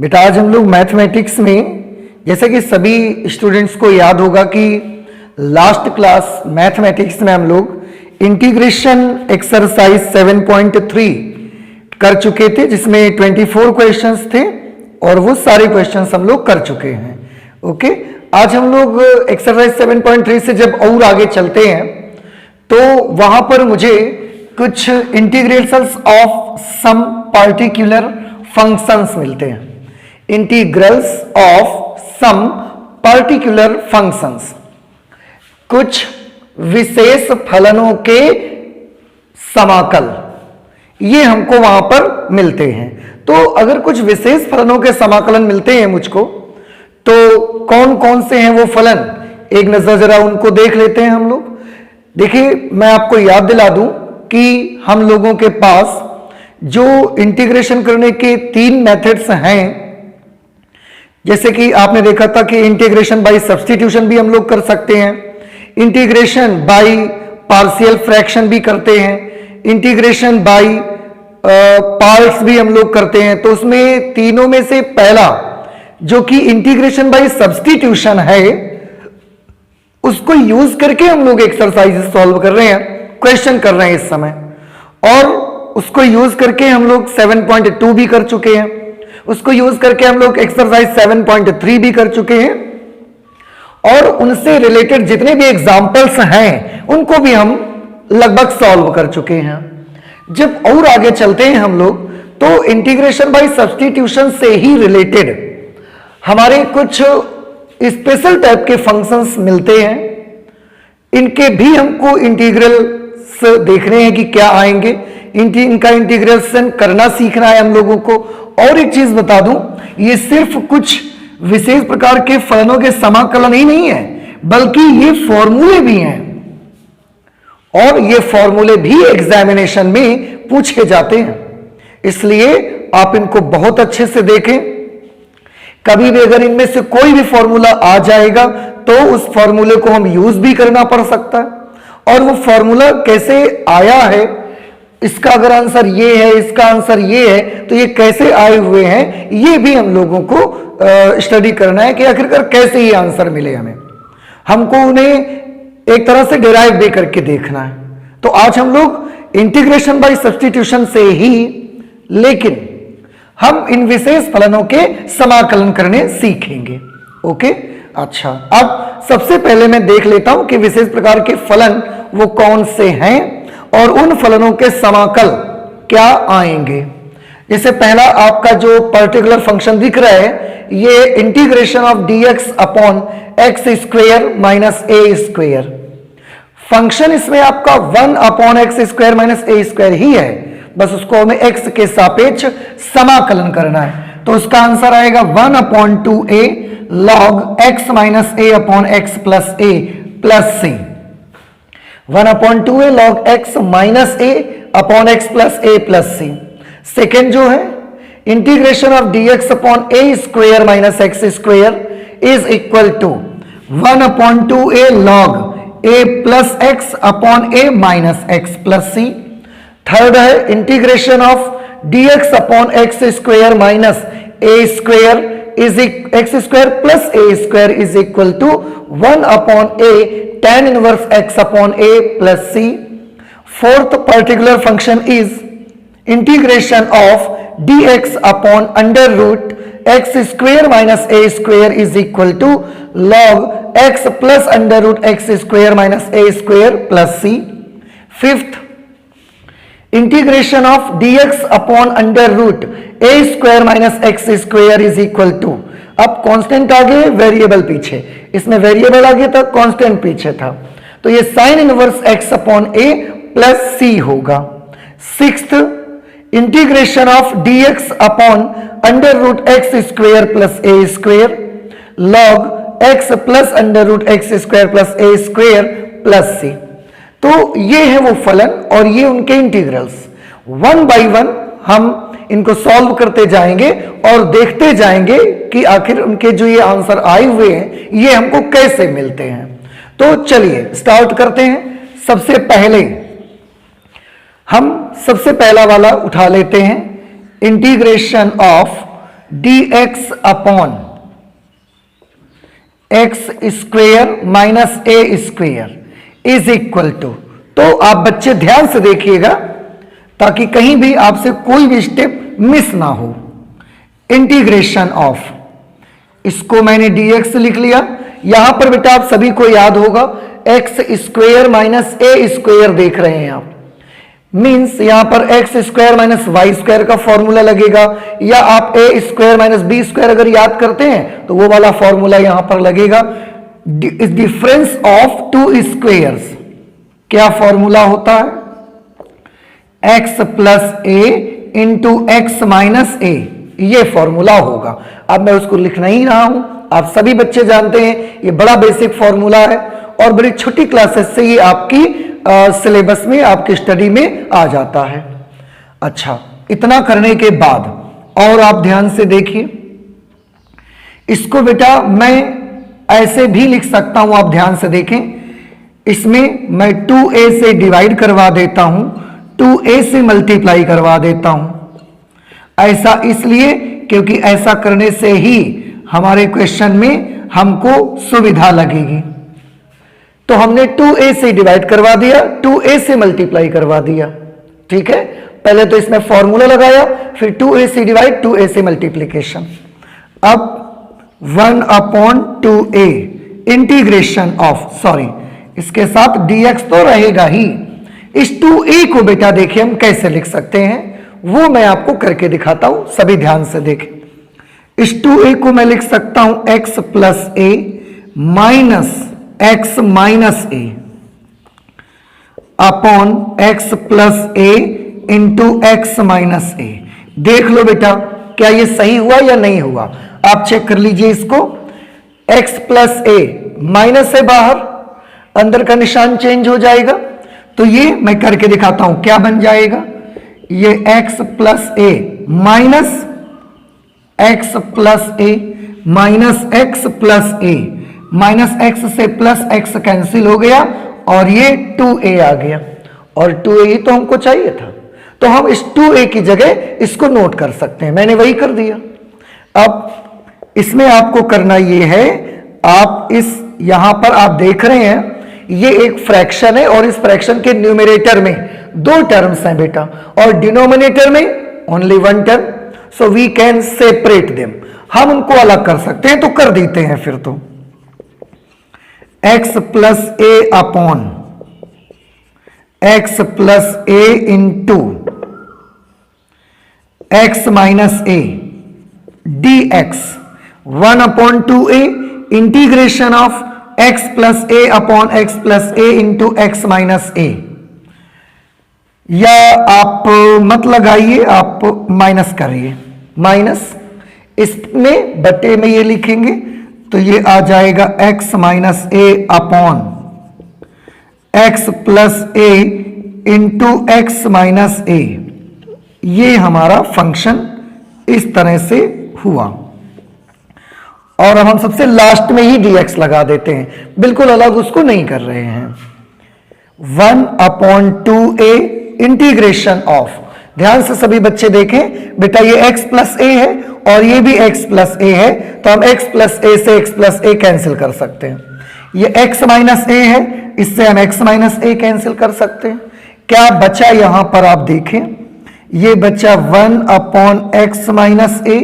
बेटा आज हम लोग मैथमेटिक्स में, जैसे कि सभी स्टूडेंट्स को याद होगा कि लास्ट क्लास मैथमेटिक्स में हम लोग इंटीग्रेशन एक्सरसाइज 7.3 कर चुके थे, जिसमें 24 क्वेश्चंस थे और वो सारे क्वेश्चंस हम लोग कर चुके हैं। ओके, आज हम लोग एक्सरसाइज 7.3 से जब और आगे चलते हैं तो वहां पर मुझे कुछ integrations of some particular functions मिलते हैं। Integrals of some particular functions, कुछ विशेष फलनों के समाकल, ये हमको वहां पर मिलते हैं। तो अगर कुछ विशेष फलनों के समाकलन मिलते हैं मुझको, तो कौन कौन से हैं वो फलन, एक नजर जरा उनको देख लेते हैं हम लोग। देखिए, मैं आपको याद दिला दूं कि हम लोगों के पास जो इंटीग्रेशन करने के 3 मेथड्स हैं, जैसे कि आपने देखा था कि इंटीग्रेशन बाय सब्स्टिट्यूशन भी हम लोग कर सकते हैं, इंटीग्रेशन बाय पार्शियल फ्रैक्शन भी करते हैं, इंटीग्रेशन बाय पार्ट्स भी हम लोग करते हैं। तो उसमें तीनों में से पहला जो कि इंटीग्रेशन बाय सब्स्टिट्यूशन है, उसको यूज करके हम लोग एक्सरसाइज सॉल्व कर रहे हैं, क्वेश्चन कर रहे हैं इस समय। और उसको यूज करके हम लोग 7.2 भी कर चुके हैं, उसको यूज करके हम लोग एक्सरसाइज 7.3 भी कर चुके हैं, और उनसे रिलेटेड जितने भी एग्जाम्पल्स हैं उनको भी हम लगभग सॉल्व कर चुके हैं। जब और आगे चलते हैं हम लोग, तो इंटीग्रेशन बाय सब्स्टिट्यूशन से ही रिलेटेड हमारे कुछ स्पेशल टाइप के फंक्शंस मिलते हैं। इनके भी हमको इंटीग्रल्स देखने हैं कि क्या आएंगे, इनका इंटीग्रेशन करना सीखना है हम लोगों को। और एक चीज बता दूं, ये सिर्फ कुछ विशेष प्रकार के फलनों के समाकलन ही नहीं है, बल्कि ये फॉर्मूले भी हैं, और ये फॉर्मूले भी एग्जामिनेशन में पूछे जाते हैं। इसलिए आप इनको बहुत अच्छे से देखें। कभी भी अगर इनमें से कोई भी फॉर्मूला आ जाएगा तो उस फॉर्मूले को हम यूज भी करना पड़ सकता है, और वो फॉर्मूला कैसे आया है, इसका अगर आंसर ये है, इसका आंसर ये है, तो ये कैसे आए हुए हैं, ये भी हम लोगों को स्टडी करना है कि आखिरकार कैसे ये आंसर मिले हमें। हमको उन्हें एक तरह से डिराइव दे करके देखना है। तो आज हम लोग इंटीग्रेशन बाय सब्स्टिट्यूशन से ही, लेकिन हम इन विशेष फलनों के समाकलन करने सीखेंगे। ओके, अच्छा, अब सबसे पहले मैं देख लेता हूं कि विशेष प्रकार के फलन वो कौन से हैं और उन फलनों के समाकल क्या आएंगे। जैसे पहला आपका जो पर्टिकुलर फंक्शन दिख रहा है, ये integration of dx upon x square minus a square. Function इसमें आपका 1 upon x square minus a square ही है, बस उसको हमें x के सापेक्ष समाकलन करना है। तो उसका आंसर आएगा 1/2a log x minus a upon x plus a plus c। 1/2a log x minus a upon x plus a plus c। Second जो है integration of dx upon a square minus x square is equal to 1/2a log a plus x upon a minus x plus c। Third है integration of dx upon x square minus a square is x square plus A square is equal to 1/a tan inverse x upon a plus c। Fourth particular function is integration of dx upon under root x square minus a square is equal to log x plus under root x square minus a square plus c। Fifth integration of dx upon under root a square minus x square is equal to, अब constant आगे variable पीछे, इसमें variable आगे था, constant पीछे था, तो ये sine inverse x upon a plus c होगा। Sixth integration of dx upon under root x square plus a square log x plus under root x square plus a square plus c। तो ये है वो फलन और ये उनके integrals. One by one हम इनको सॉल्व करते जाएंगे और देखते जाएंगे कि आखिर उनके जो ये आंसर आए हुए हैं ये हमको कैसे मिलते हैं। तो चलिए स्टार्ट करते हैं। सबसे पहले हम सबसे पहला वाला उठा लेते हैं, integration of dx upon x square minus a square is equal to, तो आप बच्चे ध्यान से देखिएगा ताकि कहीं भी आपसे कोई भी स्टेप मिस ना हो। इंटीग्रेशन ऑफ, इसको मैंने dx लिख लिया। यहां पर बेटा आप सभी को याद होगा x square minus a square देख रहे हैं आप, मींस यहां पर x square minus y square का फॉर्मूला लगेगा, या आप a square minus b square अगर याद करते हैं तो वो वाला फॉर्मूला यहां पर लगेगा। डिफरेंस ऑफ टू स्क्वेयर्स, क्या फॉर्मूला होता है? X plus a into x minus ए, ये फॉर्मूला होगा। अब मैं उसको लिख नहीं रहा हूं, आप सभी बच्चे जानते हैं ये बड़ा बेसिक फॉर्मूला है और बड़ी छोटी क्लासेस से ये आपकी सिलेबस में, आपकी स्टडी में आ जाता है। अच्छा, इतना करने के बाद और आप ध्यान से देखिए, इसको बेटा मैं ऐसे भी लिख सकता हूं, आप ध्यान से देखें, इसमें मैं 2a से डिवाइड करवा देता हूं, 2a से मल्टीप्लाई करवा देता हूं। ऐसा इसलिए क्योंकि ऐसा करने से ही हमारे क्वेश्चन में हमको सुविधा लगेगी। तो हमने 2a से डिवाइड करवा दिया, 2a से मल्टीप्लाई करवा दिया, ठीक है। पहले तो इसमें फॉर्मूला लगाया, फिर 2a से डिवाइड, 2a से मल्टीप्लीकेशन। अब 1 upon 2a integration of, sorry इसके साथ dx तो रहेगा ही। इस 2a को बेटा देखिए हम कैसे लिख सकते हैं, वो मैं आपको करके दिखाता हूं, सभी ध्यान से देखें। इस 2a को मैं लिख सकता हूं x plus A minus x minus a upon x plus a into x minus ए। देख लो बेटा क्या ये सही हुआ या नहीं हुआ, आप चेक कर लीजिए इसको। x प्लस ए माइनस है बाहर, अंदर का निशान चेंज हो जाएगा, तो ये मैं करके दिखाता हूं क्या बन जाएगा। ये x प्लस ए माइनस एक्स प्लस ए माइनस एक्स प्लस ए, माइनस एक्स से प्लस एक्स कैंसिल हो गया और ये 2a आ गया, और 2a ही तो हमको चाहिए था, तो हम इस 2a की जगह इसको नोट कर सकते हैं, मैंने वही कर दिया। अब इसमें आपको करना ये है, आप इस यहां पर आप देख रहे हैं ये एक फ्रैक्शन है और इस फ्रैक्शन के न्यूमरेटर में 2 टर्म्स हैं बेटा और डिनोमिनेटर में only 1 term, so we can separate them, हम उनको अलग कर सकते हैं, तो कर देते हैं फिर। तो x plus a upon x plus a into x minus a d x 1 upon 2a integration of x plus a upon x plus a into x minus a, या आप मत लगाइए, आप माइनस करिए, माइनस इसमें बटे में ये लिखेंगे तो ये आ जाएगा x minus a upon x plus a into x minus ए। ये हमारा फंक्शन इस तरह से हुआ, और अब हम सबसे लास्ट में ही dx लगा देते हैं, बिल्कुल अलग उसको नहीं कर रहे हैं। 1 अपॉन 2a इंटीग्रेशन ऑफ, ध्यान से सभी बच्चे देखें बेटा, ये x प्लस ए है और ये भी x प्लस ए है, तो हम x प्लस ए से x प्लस ए कैंसिल कर सकते हैं। ये x माइनस ए है, इससे हम x माइनस ए कैंसिल कर सकते हैं। क्या बचा यहां पर आप देखें, ये बचा 1 अपॉन एक्स माइनस ए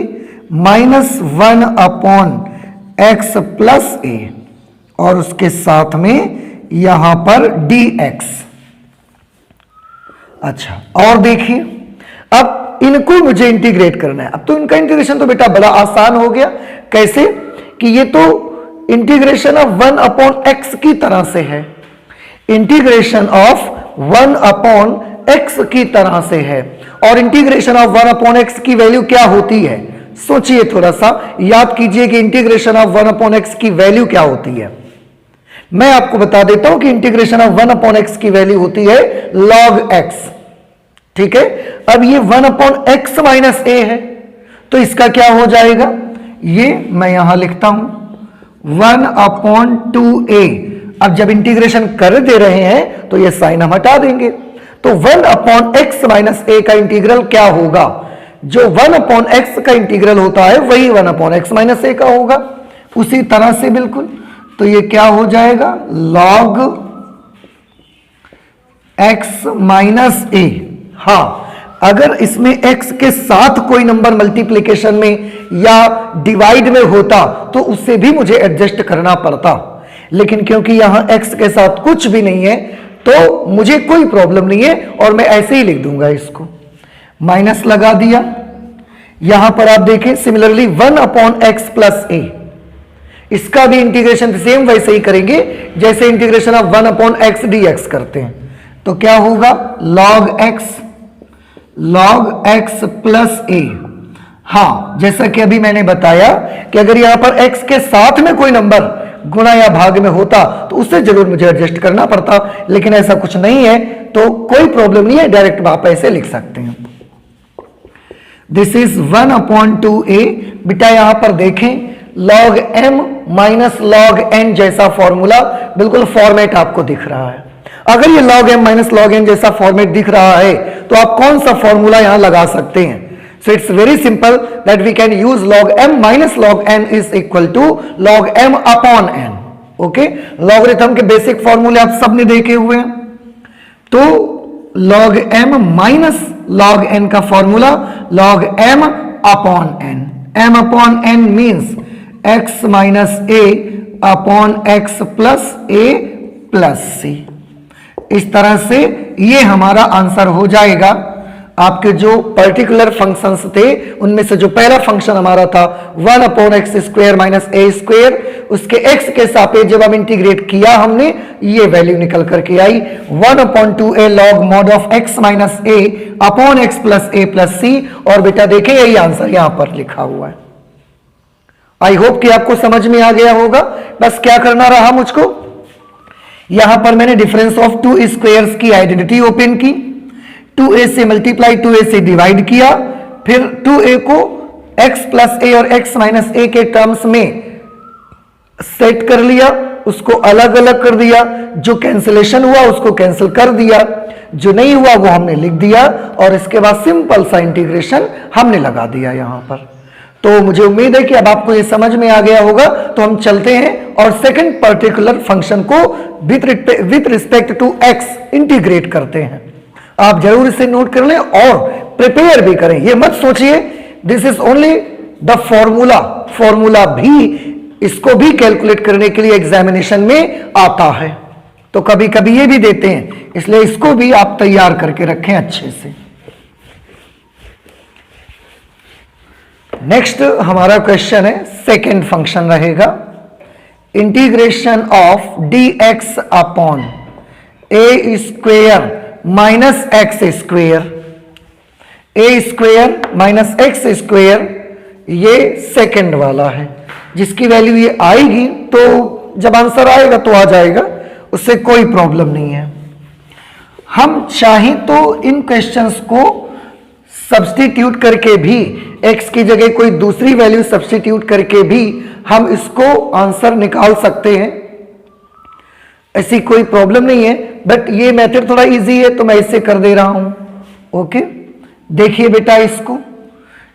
माइनस 1 अपॉन एक्स प्लस ए, और उसके साथ में यहां पर dx। अच्छा, और देखिए अब इनको मुझे इंटीग्रेट करना है। अब तो इनका इंटीग्रेशन तो बेटा बड़ा आसान हो गया, कैसे कि ये तो इंटीग्रेशन ऑफ 1 अपॉन एक्स की तरह से है, इंटीग्रेशन ऑफ 1 अपॉन एक्स की तरह से है, और इंटीग्रेशन ऑफ 1 अपॉन एक्स की वैल्यू क्या होती है, सोचिए थोड़ा सा, याद कीजिए कि इंटीग्रेशन ऑफ 1 अपॉन एक्स की वैल्यू क्या होती है। मैं आपको बता देता हूं कि इंटीग्रेशन ऑफ 1 अपॉन एक्स की वैल्यू होती है log x, ठीक है। अब ये 1 अपॉन एक्स माइनस ए है, तो इसका क्या हो जाएगा, ये मैं यहां लिखता हूं 1 अपॉन 2a। अब जब इंटीग्रेशन कर दे रहे हैं तो ये साइन हम हटा देंगे, तो 1 अपॉन एक्स माइनस ए का इंटीग्रल क्या होगा, जो 1 अपॉन एक्स का इंटीग्रल होता है वही 1 अपॉन एक्स माइनस ए का होगा, उसी तरह से बिल्कुल। तो ये क्या हो जाएगा, लॉग एक्स माइनस ए। हाँ, अगर इसमें x के साथ कोई नंबर मल्टीप्लिकेशन में या डिवाइड में होता तो उससे भी मुझे एडजस्ट करना पड़ता, लेकिन क्योंकि यहां x के साथ कुछ भी नहीं है तो मुझे कोई प्रॉब्लम नहीं है और मैं ऐसे ही लिख दूंगा, इसको माइनस लगा दिया। यहां पर आप देखें सिमिलरली 1 अपॉन एक्स प्लस ए, इसका भी इंटीग्रेशन सेम वैसे ही करेंगे जैसे integration of 1 upon x d x करते हैं। तो क्या होगा, लॉग एक्स प्लस ए। हाँ, जैसा कि अभी मैंने बताया कि अगर यहां पर x के साथ में कोई नंबर गुणा या भाग में होता तो उससे जरूर मुझे एडजस्ट करना पड़ता, लेकिन ऐसा कुछ नहीं है तो कोई प्रॉब्लम नहीं है, डायरेक्ट आप ऐसे लिख सकते हैं। This is 1 upon 2a। बेटा यहां पर देखें log m minus log n जैसा फॉर्मूला बिल्कुल फॉर्मेट आपको दिख रहा है। अगर ये log m minus log n जैसा फॉर्मेट दिख रहा है तो आप कौन सा फॉर्मूला यहां लगा सकते हैं? So it's very simple that we can use log m minus log n is equal to log m upon n। Okay, logarithm के बेसिक फॉर्मूले आप सबने देखे हुए हैं। तो log m minus log n का formula log m upon n। m upon n means x minus a upon x plus a plus c। इस तरह से ये हमारा आंसर हो जाएगा। आपके जो पर्टिकुलर फंक्शंस थे उनमें से जो पहला फंक्शन हमारा था 1 upon x square minus a square, उसके x के सापेक्ष जब हम इंटीग्रेट किया हमने, ये वैल्यू निकल करके आई 1 upon 2a log mod of x minus a upon x plus a plus c. और बेटा देखें यही आंसर यहां पर लिखा हुआ है। आई होप कि आपको समझ में आ गया होगा। बस क्या करना रहा मुझको, यहां पर मैंने डिफरेंस ऑफ टू स्क्वायर्स की आइडेंटिटी ओपन की, 2a से मल्टीप्लाई 2a से डिवाइड किया, फिर 2a को x प्लस ए और x माइनस ए के टर्म्स में सेट कर लिया, उसको अलग अलग कर दिया, जो कैंसिलेशन हुआ उसको कैंसिल कर दिया, जो नहीं हुआ वो हमने लिख दिया और इसके बाद सिंपल सा इंटीग्रेशन हमने लगा दिया यहां पर। तो मुझे उम्मीद है कि अब आपको ये समझ में आ गया होगा। तो हम चलते हैं और सेकंड पर्टिकुलर फंक्शन को with respect to x integrate करते हैं। आप जरूर इसे नोट कर लें और प्रिपेयर भी करें। ये मत सोचिए this is only the formula भी इसको भी कैलकुलेट करने के लिए एग्जामिनेशन में आता है, तो कभी कभी ये भी देते हैं, इसलिए इसको भी आप तैयार करके रखें अच्छे से। नेक्स्ट हमारा क्वेश्चन है, सेकेंड फंक्शन रहेगा integration of dx upon A square minus x square, A square minus x square, ये सेकेंड वाला है जिसकी वैल्यू ये आएगी, तो जब आंसर आएगा तो आ जाएगा, उससे कोई प्रॉब्लम नहीं है। हम चाहें तो इन क्वेश्चंस को सब्स्टिट्यूट करके भी, x की जगह कोई दूसरी वैल्यू सब्स्टिट्यूट करके भी हम इसको आंसर निकाल सकते हैं, ऐसी कोई प्रॉब्लम नहीं है। बट ये मेथड थोड़ा इजी है तो मैं इससे कर दे रहा हूं। ओके, देखिए बेटा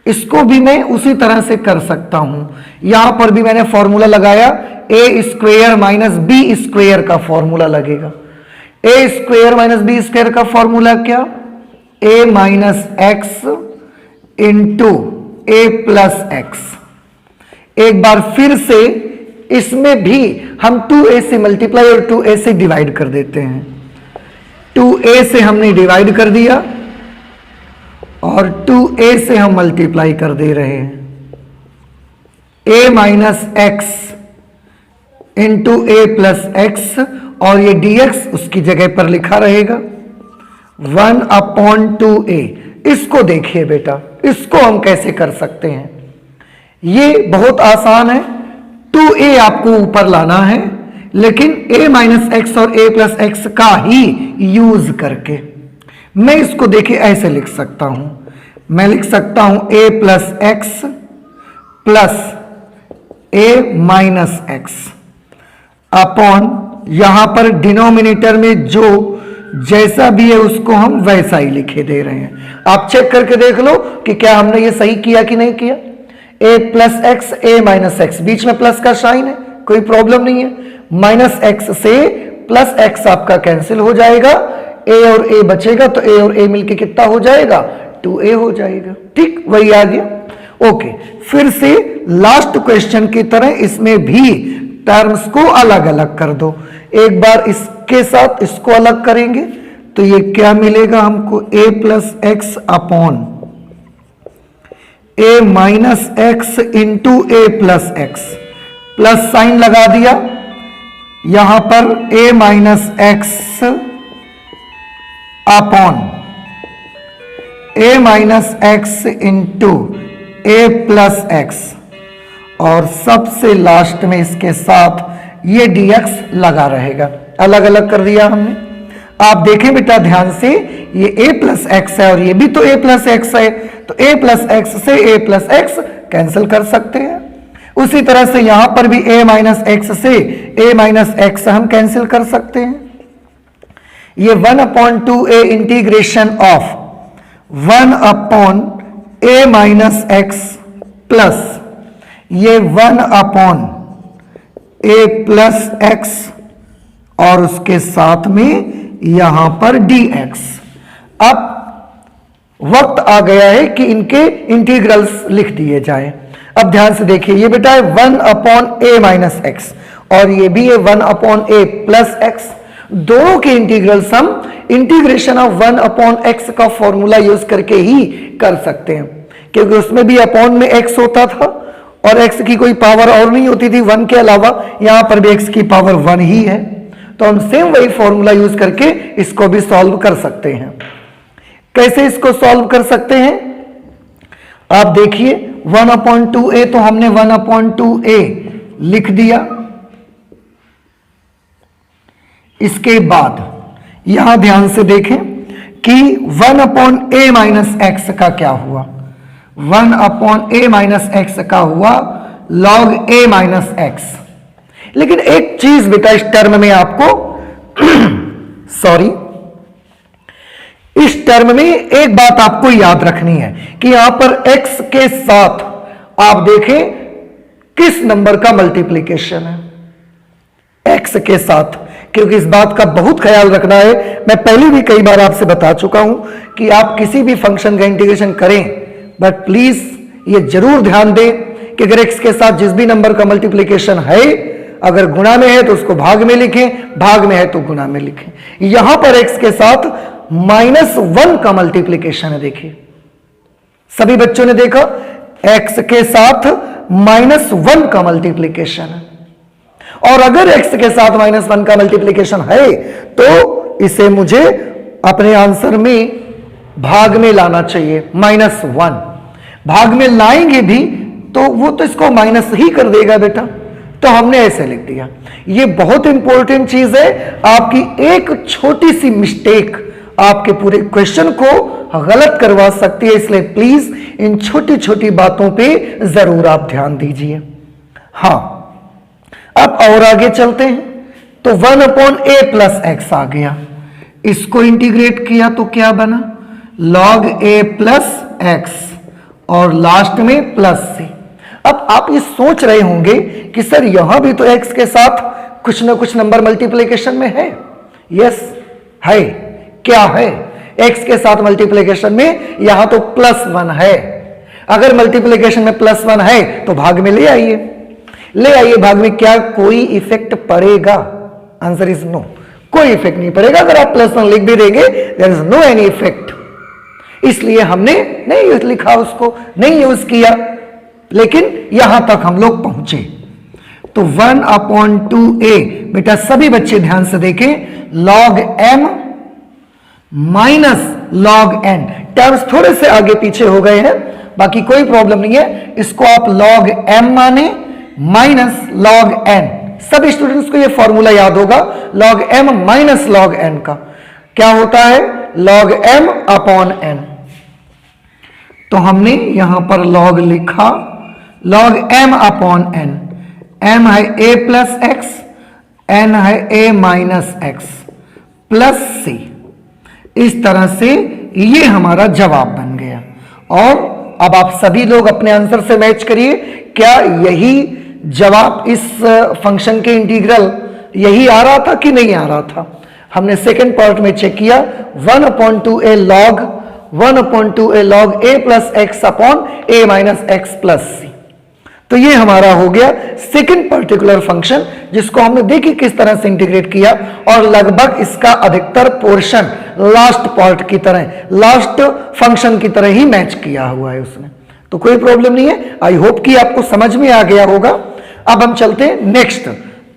इसको भी मैं उसी तरह से कर सकता हूं। यहां पर भी मैंने फॉर्मूला लगाया, ए स्क्वेयर माइनस बी स्क्वेयर का फॉर्मूला लगेगा। ए स्क्वेयर माइनस बी स्क्वेयर का फॉर्मूला क्या, ए माइनस एक्स इंटू ए प्लस एक्स। एक बार फिर से इसमें भी हम 2a से मल्टीप्लाई और 2a से डिवाइड कर देते हैं। 2a से हमने डिवाइड कर दिया और 2a से हम मल्टीप्लाई कर दे रहे हैं। a minus x into A plus x और ये dx उसकी जगह पर लिखा रहेगा 1 अपॉन 2a। इसको देखिए बेटा, इसको हम कैसे कर सकते हैं, ये बहुत आसान है। 2a आपको ऊपर लाना है, लेकिन a माइनस एक्स और a प्लस एक्स का ही यूज करके मैं इसको देखिए ऐसे लिख सकता हूं। मैं लिख सकता हूं a plus x plus a minus x upon, यहां पर डिनोमिनेटर में जो जैसा भी है उसको हम वैसा ही लिखे दे रहे हैं। आप चेक करके देख लो कि क्या हमने ये सही किया कि नहीं किया। a plus x, a minus x, बीच में प्लस का साइन है, कोई प्रॉब्लम नहीं है। माइनस एक्स से प्लस एक्स आपका कैंसिल हो जाएगा, a और a बचेगा, तो a और a मिलके कितना हो जाएगा, 2a हो जाएगा। ठीक, वही आ गया। ओके, फिर से लास्ट क्वेश्चन की तरह इसमें भी टर्म्स को अलग अलग कर दो। एक बार इसके साथ इसको अलग करेंगे तो ये क्या मिलेगा हमको, a plus x upon a minus x into A plus x, plus sign लगा दिया, यहां पर a minus x upon a minus x into A plus x, और सबसे लास्ट में इसके साथ ये dx लगा रहेगा। अलग अलग कर दिया हमने। आप देखें बेटा ध्यान से, ये a प्लस एक्स है और ये भी तो a प्लस एक्स है, तो a प्लस एक्स से a प्लस एक्स कैंसिल कर सकते हैं। उसी तरह से यहां पर भी a माइनस एक्स से a माइनस एक्स हम कैंसिल कर सकते हैं। ये 1/2a integration of 1/a minus x plus ये 1/a प्लस एक्स और उसके साथ में यहां पर dx। अब वक्त आ गया है कि इनके इंटीग्रल्स लिख दिए जाए। अब ध्यान से देखिए, ये बेटा है 1/a माइनस एक्स और ये भी है 1/a प्लस एक्स। दोनों के इंटीग्रल्स हम इंटीग्रेशन ऑफ 1/x का फॉर्मूला यूज करके ही कर सकते हैं, क्योंकि उसमें भी अपॉन में x होता था और x की कोई पावर और नहीं होती थी 1 के अलावा, यहां पर भी x की पावर 1 ही है। तो हम सेम वही फॉर्मूला यूज करके इसको भी सॉल्व कर सकते हैं। कैसे इसको सॉल्व कर सकते हैं, आप देखिए 1/2a तो हमने 1/2a लिख दिया। इसके बाद यहां ध्यान से देखें कि 1/a माइनस एक्स का क्या हुआ, 1/a माइनस एक्स का हुआ log a माइनस एक्स। लेकिन एक चीज बेटा इस टर्म में आपको सॉरी, इस टर्म में एक बात आपको याद रखनी है कि यहां पर x के साथ आप देखें किस नंबर का मल्टीप्लीकेशन है, x के साथ, क्योंकि इस बात का बहुत ख्याल रखना है। मैं पहले भी कई बार आपसे बता चुका हूं कि आप किसी भी फंक्शन का इंटीग्रेशन करें, बट प्लीज ये जरूर ध्यान दें कि अगर x के साथ जिस भी नंबर का मल्टीप्लीकेशन है, अगर गुणा में है तो उसको भाग में लिखें, भाग में है तो गुणा में लिखें। यहां पर x के साथ -1 का मल्टीप्लीकेशन है। देखिए सभी बच्चों ने देखा x के साथ -1 का मल्टीप्लीकेशन है, और अगर x के साथ -1 का मल्टीप्लीकेशन है तो इसे मुझे अपने आंसर में भाग में लाना चाहिए, -1। भाग में लाएंगे भी तो वो तो इसको माइनस ही कर देगा बेटा, तो हमने ऐसे लिख दिया। ये बहुत इंपॉर्टेंट चीज है, आपकी एक छोटी सी मिस्टेक आपके पूरे क्वेश्चन को गलत करवा सकती है, इसलिए प्लीज इन छोटी छोटी बातों पे जरूर आप ध्यान दीजिए। हाँ, अब और आगे चलते हैं। तो 1/a प्लस एक्स आ गया, इसको इंटीग्रेट किया तो क्या बना, log a प्लस एक्स और लास्ट में प्लस c। अब आप ये सोच रहे होंगे कि सर यहां भी तो x के साथ कुछ ना कुछ नंबर मल्टीप्लिकेशन में है। यस है, क्या है, x के साथ मल्टीप्लिकेशन में यहां तो +1 है। अगर मल्टीप्लिकेशन में +1 है तो भाग में ले आइए, ले आइए भाग में, क्या कोई इफेक्ट पड़ेगा? आंसर इज नो, कोई इफेक्ट नहीं पड़ेगा। अगर आप +1 लिख भी देंगे there is no any effect, इसलिए हमने नहीं लिखा, उसको नहीं यूज किया, लेकिन यहां तक हम लोग पहुंचे। तो 1/2a बेटा सभी बच्चे ध्यान से देखें, log m minus log n, terms थोड़े से आगे पीछे हो गए हैं, बाकी कोई प्रॉब्लम नहीं है। इसको आप log m माने माइनस log n। सभी स्टूडेंट्स को ये फॉर्मूला याद होगा, log m minus log n का क्या होता है, log m अपॉन n। तो हमने यहां पर log लिखा, log m upon n, m है a प्लस एक्स, n है a minus x plus c। इस तरह से ये हमारा जवाब बन गया। और अब आप सभी लोग अपने आंसर से मैच करिए, क्या यही जवाब इस फंक्शन के इंटीग्रल यही आ रहा था कि नहीं आ रहा था? हमने सेकंड पार्ट में चेक किया 1/2a log a plus x upon a minus x plus c. तो ये हमारा हो गया सेकंड पर्टिकुलर फंक्शन, जिसको हमने देखिए किस तरह से इंटीग्रेट किया, और लगभग इसका अधिकतर पोर्शन लास्ट पार्ट की तरह, लास्ट फंक्शन की तरह ही मैच किया हुआ है उसने। तो कोई प्रॉब्लम नहीं है। आई होप कि आपको समझ में आ गया होगा। अब हम चलते हैं नेक्स्ट,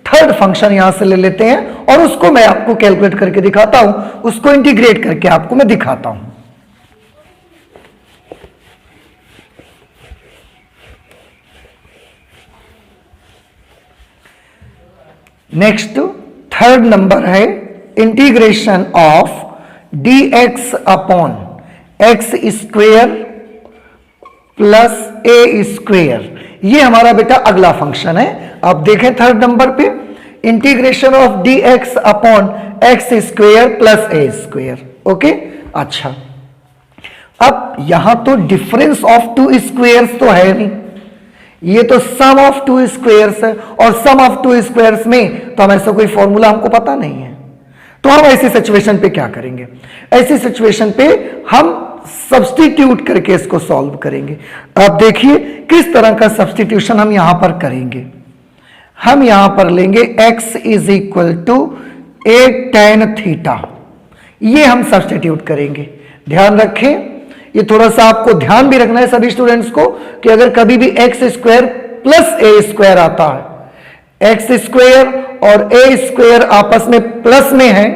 थर्ड फंक्शन यहां से ले लेते हैं और उसको मैं आपको कैलकुलेट करके दिखाता हूं, उसको इंटीग्रेट करके आपको मैं दिखाता हूं। नेक्स्ट थर्ड नंबर है integration of dx upon x square plus A square. ये हमारा बेटा अगला फंक्शन है। आप देखें थर्ड नंबर पे, integration of dx upon x square plus A square. Okay, अच्छा, अब यहां तो डिफरेंस ऑफ टू स्क्वेयर्स तो है नहीं, ये तो सम ऑफ टू स्क्वेयर्स है, और सम ऑफ टू स्क्वेयर्स में तो हम ऐसा कोई फॉर्मूला हमको पता नहीं है। तो हम ऐसी सिचुएशन पे क्या करेंगे? ऐसी सिचुएशन पे हम सब्स्टिट्यूट करके इसको सॉल्व करेंगे। अब देखिए किस तरह का सब्स्टिट्यूशन हम यहां पर करेंगे। हम यहां पर लेंगे x is equal to a tan theta, ये हम सब्स्टिट्यूट करेंगे। ध्यान रखें, ये थोड़ा सा आपको ध्यान भी रखना है सभी स्टूडेंट्स को, कि अगर कभी भी x square plus a square आता है, एक्स स्क्वायर और ए स्क्वायर आपस में प्लस में है,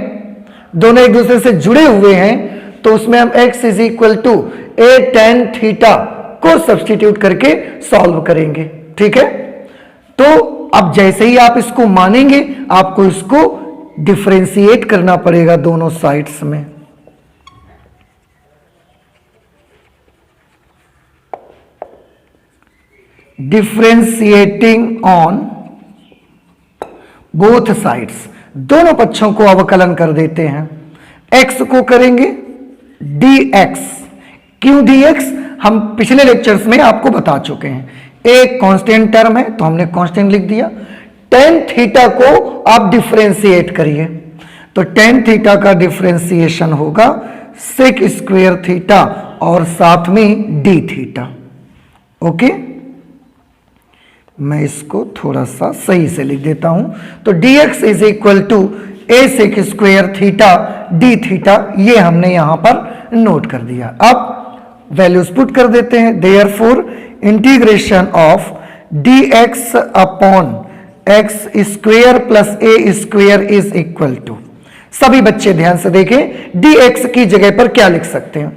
दोनों एक दूसरे से जुड़े हुए हैं, तो उसमें हम x is equal to a tan theta को सब्स्टिट्यूट करके सॉल्व करेंगे। ठीक है, तो अब जैसे ही आप इसको मानेंगे, आपको इसको डिफरेंशिएट करना पड़ेगा दोनों साइड्स में। डिफरेंशिएटिंग ऑन बोथ साइड्स, दोनों पक्षों को अवकलन कर देते हैं। x को करेंगे dx। क्यों dx? हम पिछले लेक्चर्स में आपको बता चुके हैं। एक कांस्टेंट टर्म है तो हमने कांस्टेंट लिख दिया। tan थीटा को आप डिफरेंशिएट करिए, तो tan थीटा का डिफरेंशिएशन होगा sec स्क्वायर थीटा और साथ में d थीटा। ओके, मैं इसको थोड़ा सा सही से लिख देता हूं। तो dx is equal to a sec square theta d theta, ये हमने यहां पर नोट कर दिया। अब वैल्यूज पुट कर देते हैं। Therefore integration of dx upon x square plus a square is equal to, सभी बच्चे ध्यान से देखें, dx की जगह पर क्या लिख सकते हैं?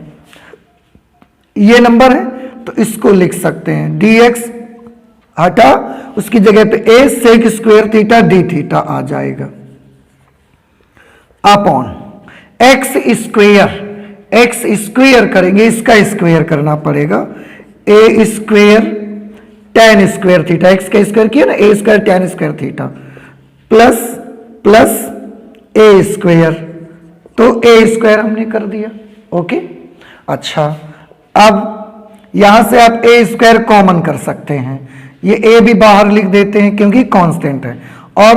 ये नंबर है तो इसको लिख सकते हैं dx हटा, उसकी जगह पे a sec square theta d theta आ जाएगा, अपॉन एक्स स्क्वायर करेंगे, इसका स्क्वायर करना पड़ेगा, a square tan square theta, x का स्क्वायर किया ना, a square tan square theta plus plus a square, तो ए स्क्वायर हमने कर दिया। ओके, अच्छा, अब यहां से आप ए स्क्वायर कॉमन कर सकते हैं, ये ए भी बाहर लिख देते हैं क्योंकि कांस्टेंट है, और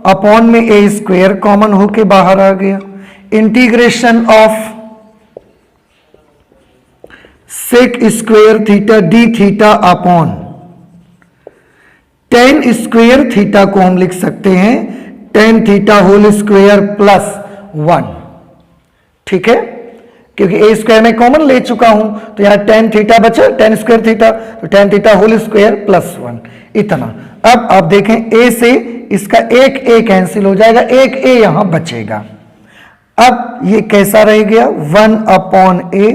अपॉन में ए स्क्वायर कॉमन होके बाहर आ गया। Integration of sec square theta d theta upon tan square theta को हम लिख सकते हैं tan theta whole square plus 1। ठीक है, क्योंकि ए स्क्वायर में कॉमन ले चुका हूं, तो यहां tan थीटा बचा, tan स्क्वायर थीटा, तो tan theta whole square plus 1, इतना। अब आप देखें ए से इसका एक ए कैंसिल हो जाएगा, एक ए यहां बचेगा। अब ये कैसा रह गया? 1 upon a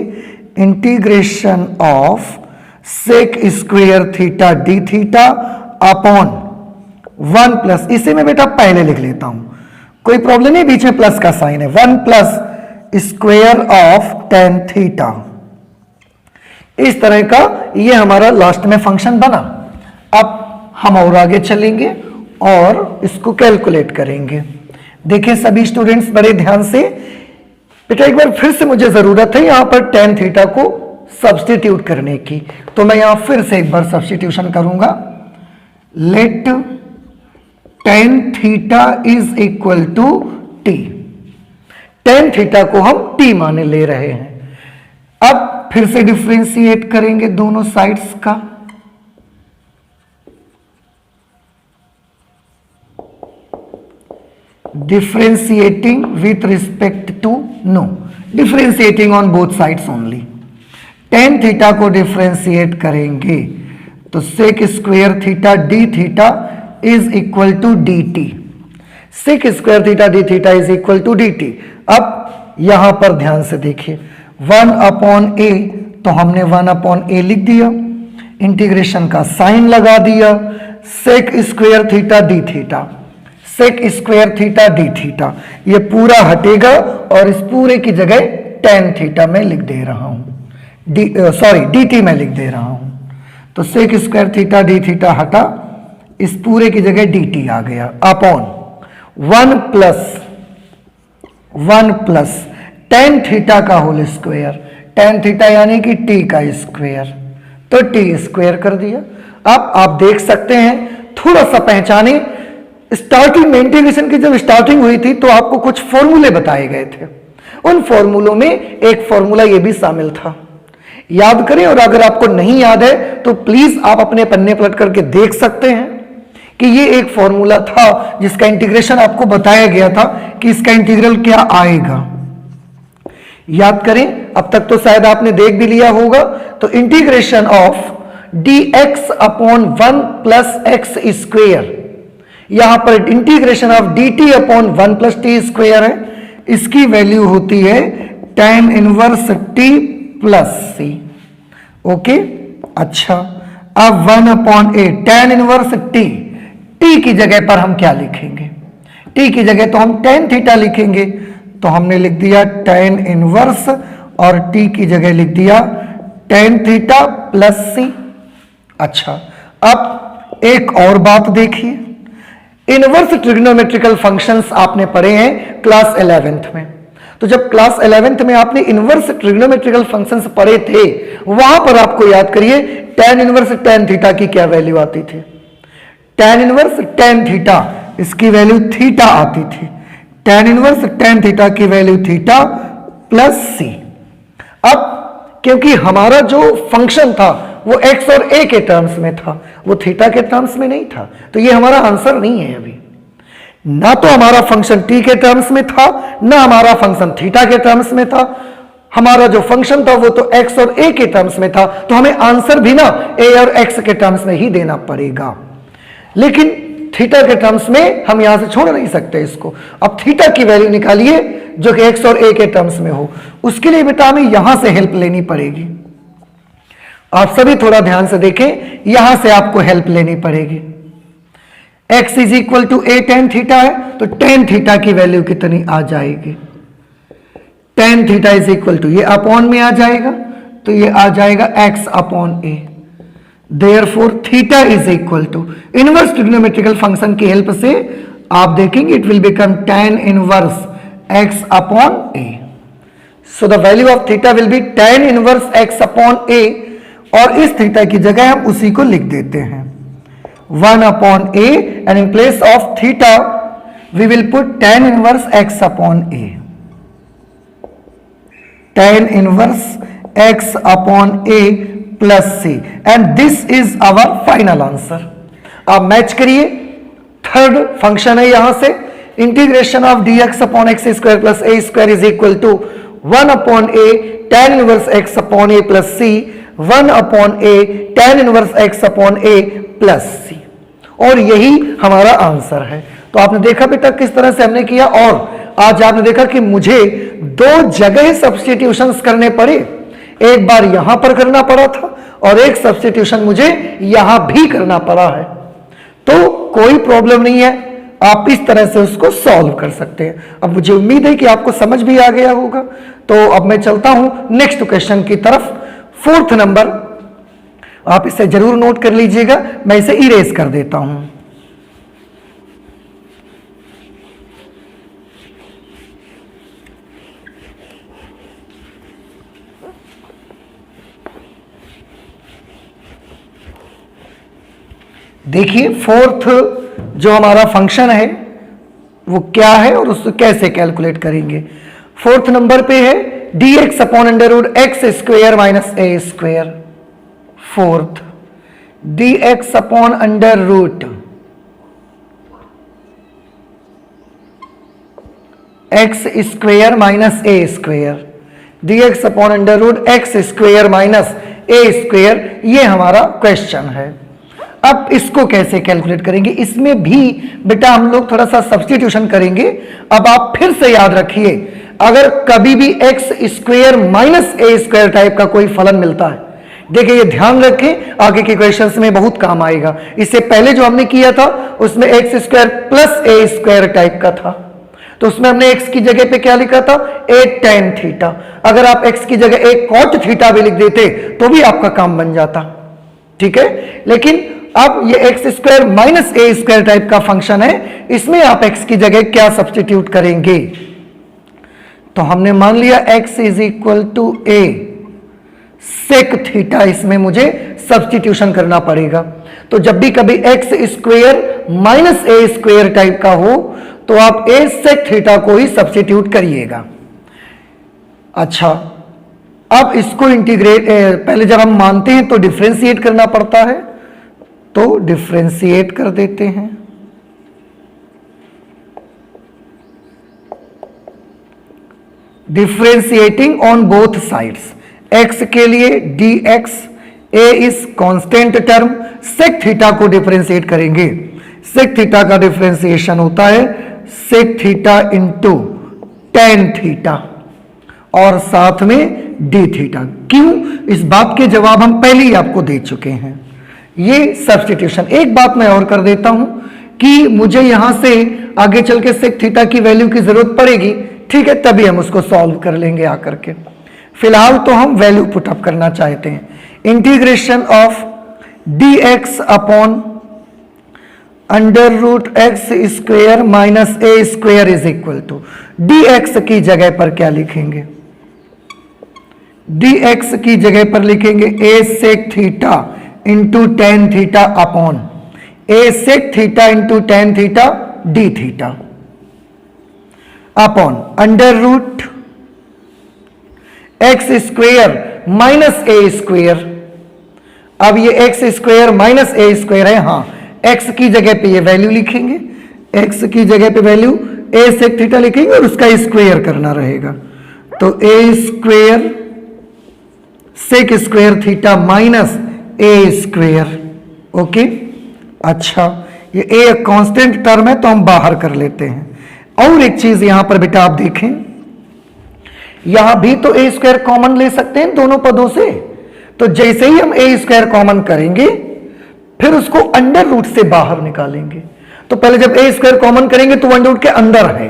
integration of sec square theta d theta upon 1 plus, इसे मैं बेटा पहले लिख लेता हूं, कोई प्रॉब्लम नहीं, बीच में प्लस का साइन है, 1 plus square of tan theta. इस तरह का ये हमारा लास्ट में फंक्शन बना। अब हम और आगे चलेंगे और इसको कैलकुलेट करेंगे। देखिए सभी स्टूडेंट्स बड़े ध्यान से, बेटा एक बार फिर से मुझे जरूरत है यहां पर tan थीटा को सब्स्टिट्यूट करने की, तो मैं यहां फिर से एक बार सब्स्टिट्यूशन करूंगा। Let tan theta is equal to t। tan theta को हम t माने ले रहे हैं। अब फिर से डिफ्रेंशिएट करेंगे दोनों साइड्स का। differentiating with respect to no differentiating on both sides only। tan theta को डिफ्रेंशिएट करेंगे तो sec square theta d theta is equal to d t. sec square theta d theta is equal to d t. अब यहां पर ध्यान से देखिए 1 upon a, तो हमने 1 अपॉन a लिख दिया, इंटीग्रेशन का साइन लगा दिया, sec square theta d theta, sec square theta d theta, ये पूरा हटेगा और इस पूरे की जगह tan थीटा में लिख दे रहा हूं, dt में लिख दे रहा हूं। तो sec square theta d theta हटा, इस पूरे की जगह dt आ गया अपॉन 1 प्लस tan थीटा का होल स्क्वायर, tan थीटा यानी कि t का स्क्वायर, तो t स्क्वायर कर दिया। अब आप देख सकते हैं, थोड़ा सा पहचाने, स्टार्टिंग में इंटीग्रेशन की जब स्टार्टिंग हुई थी तो आपको कुछ फॉर्मूले बताए गए थे, उन फॉर्मूलों में एक फॉर्मूला ये भी शामिल था, याद करें। और अगर आपको नहीं याद है तो प्लीज आप अपने पन्ने पलट करके देख सकते हैं कि ये एक फॉर्मूला था जिसका इंटीग्रेशन आपको बताया गया था कि इसका इंटीग्रल क्या आएगा। याद करें, अब तक तो शायद आपने देख भी लिया होगा। तो integration of dx upon 1 plus x square, यहां पर integration of dt upon 1 plus T square है, इसकी वैल्यू होती है tan inverse t plus c. Okay, अच्छा अब 1 upon a tan inverse t की जगह पर हम क्या लिखेंगे? t की जगह तो हम tan थीटा लिखेंगे, तो हमने लिख दिया tan इनवर्स और t की जगह लिख दिया tan थीटा प्लस सी। अच्छा, अब एक और बात देखिए, इनवर्स ट्रिग्नोमेट्रिकल फंक्शंस आपने पढ़े हैं क्लास 11th में। तो जब क्लास 11th में आपने इनवर्स ट्रिग्नोमेट्रिकल फंक्शंस पढ़े थे, वहां पर आपको याद करिए tan इनवर्स tan थीटा की क्या वैल्यू आती थी? tan इनवर्स tan थीटा, इसकी वैल्यू थीटा आती थी। tan इनवर्स tan थीटा की वैल्यू थीटा प्लस सी। अब क्योंकि हमारा जो फंक्शन था वो x और a के टर्म्स में था, वो थीटा के टर्म्स में नहीं था, तो ये हमारा आंसर नहीं है। अभी ना तो हमारा फंक्शन t के टर्म्स में था, ना हमारा फंक्शन थीटा के टर्म्स में था। हमारा जो फंक्शन था वो तो x और a के टर्म्स में था, तो हमें आंसर भी ना a और x के टर्म्स में ही देना पड़ेगा। लेकिन थीटा के टर्म्स में हम यहां से छोड़ नहीं सकते इसको। अब थीटा की वैल्यू निकालिए जो कि x और a के टर्म्स में हो, उसके लिए बेटा हमें यहां से हेल्प लेनी पड़ेगी। आप सभी थोड़ा ध्यान से देखें, यहां से आपको हेल्प लेनी पड़ेगी। x is equal to a tan theta है, तो tan थीटा की वैल्यू कितनी आ जाएगी? tan theta is equal to, ये अपॉन में आ जाएगा, तो ये आ जाएगा x upon a। Therefore theta is equal to, inverse trigonometrical function की हेल्प से आप देखेंगे it will become tan inverse x upon a। So the value of theta will be tan inverse x upon a, और इस theta की जगह हम उसी को लिख देते हैं 1 upon a, and in place of theta we will put tan inverse x upon a। tan inverse x upon a plus c, and this is our final answer. आप मैच करिए, थर्ड फंक्शन है यहां से, integration of dx upon x square plus a square is equal to 1 upon a tan inverse x upon a plus c, 1 upon a tan inverse x upon a plus c, और यही हमारा answer है। तो आपने देखा बेटा किस तरह से हमने किया, और आज आपने देखा कि मुझे 2 जगह सब्स्टिट्यूशंस करने पड़े, एक बार यहां पर करना पड़ा था और एक सब्स्टिट्यूशन मुझे यहां भी करना पड़ा है। तो कोई प्रॉब्लम नहीं है, आप इस तरह से उसको सॉल्व कर सकते हैं। अब मुझे उम्मीद है कि आपको समझ भी आ गया होगा। तो अब मैं चलता हूं नेक्स्ट क्वेश्चन की तरफ। 4th नंबर, आप इसे जरूर नोट कर लीजिएगा, मैं इसे इरेज कर देता हूं। देखिए फोर्थ जो हमारा फंक्शन है वो क्या है और उसको कैसे कैलकुलेट करेंगे। फोर्थ नंबर पे है dx upon under root x square minus a square. Fourth dx upon under root x square minus a square, dx upon under root x square minus a square, ये हमारा question है। अब इसको कैसे calculate करेंगे, इसमें भी बेटा हम लोग थोड़ा सा सब्स्टिट्यूशन करेंगे। अब आप फिर से याद रखिए, अगर कभी भी x square minus a square type का कोई फलन मिलता है, देखिए ये ध्यान रखें, आगे के क्वेश्चंस में बहुत काम आएगा। इससे पहले जो हमने किया था उसमें x square plus a square type का था, तो उसमें हमने x की जगह पे क्या लिखा था, a tan थीटा। अगर आप x की जगह a cot थीटा भी लिख देते तो भी आपका काम बन जाता, ठीक है। लेकिन अब ये x square minus a square type का फंक्शन है, इसमें आप x की जगह क्या सब्स्टिट्यूट करेंगे, तो हमने मान लिया x is equal to a sec theta, इसमें मुझे सब्स्टिट्यूशन करना पड़ेगा। तो जब भी कभी x square minus a square type का हो तो आप ए सेक थीटा को ही सब्स्टिट्यूट करिएगा। अच्छा, अब इसको इंटीग्रेट, पहले जब हम मानते हैं तो डिफरेंशिएट करना पड़ता है, तो डिफरेंशिएट कर देते हैं। Differentiating on both sides, x के लिए dx, a is constant term, sec theta को डिफरेंशिएट करेंगे। सेक थीटा का डिफरेंशिएशन होता है sec theta into tan theta और साथ में डी थीटा। क्यों, इस बात के जवाब हम पहले ही आपको दे चुके हैं। ये सब्स्टिट्यूशन, एक बात मैं और कर देता हूं कि मुझे यहां से आगे चल के सेक थीटा की वैल्यू की जरूरत पड़ेगी, ठीक है, तभी हम उसको सॉल्व कर लेंगे आकर के। फिलहाल तो हम वैल्यू पुट अप करना चाहते हैं। Integration of dx upon under root x square minus a square is equal to, dx की जगह पर क्या लिखेंगे, dx की जगह पर लिखेंगे a sec theta into tan theta upon a sec theta into tan theta d theta upon under root x square minus a square. अब ये x square minus a square है, हाँ, एक्स की जगह पे ये वैल्यू लिखेंगे, एक्स की जगह पे वैल्यू ए सेक थीटा लिखेंगे और उसका स्क्वेयर करना रहेगा, तो a square sec square theta minus a square. Okay, अच्छा, ये ए कांस्टेंट टर्म है तो हम बाहर कर लेते हैं। और एक चीज यहां पर बेटा आप देखें, यहां भी तो ए स्क्वायर कॉमन ले सकते हैं दोनों पदों से, तो जैसे ही हम ए स्क्वायर कॉमन करेंगे फिर उसको अंडर रूट से बाहर निकालेंगे। तो पहले जब ए स्क्वायर कॉमन करेंगे तो वो अंडर रूट के अंदर है,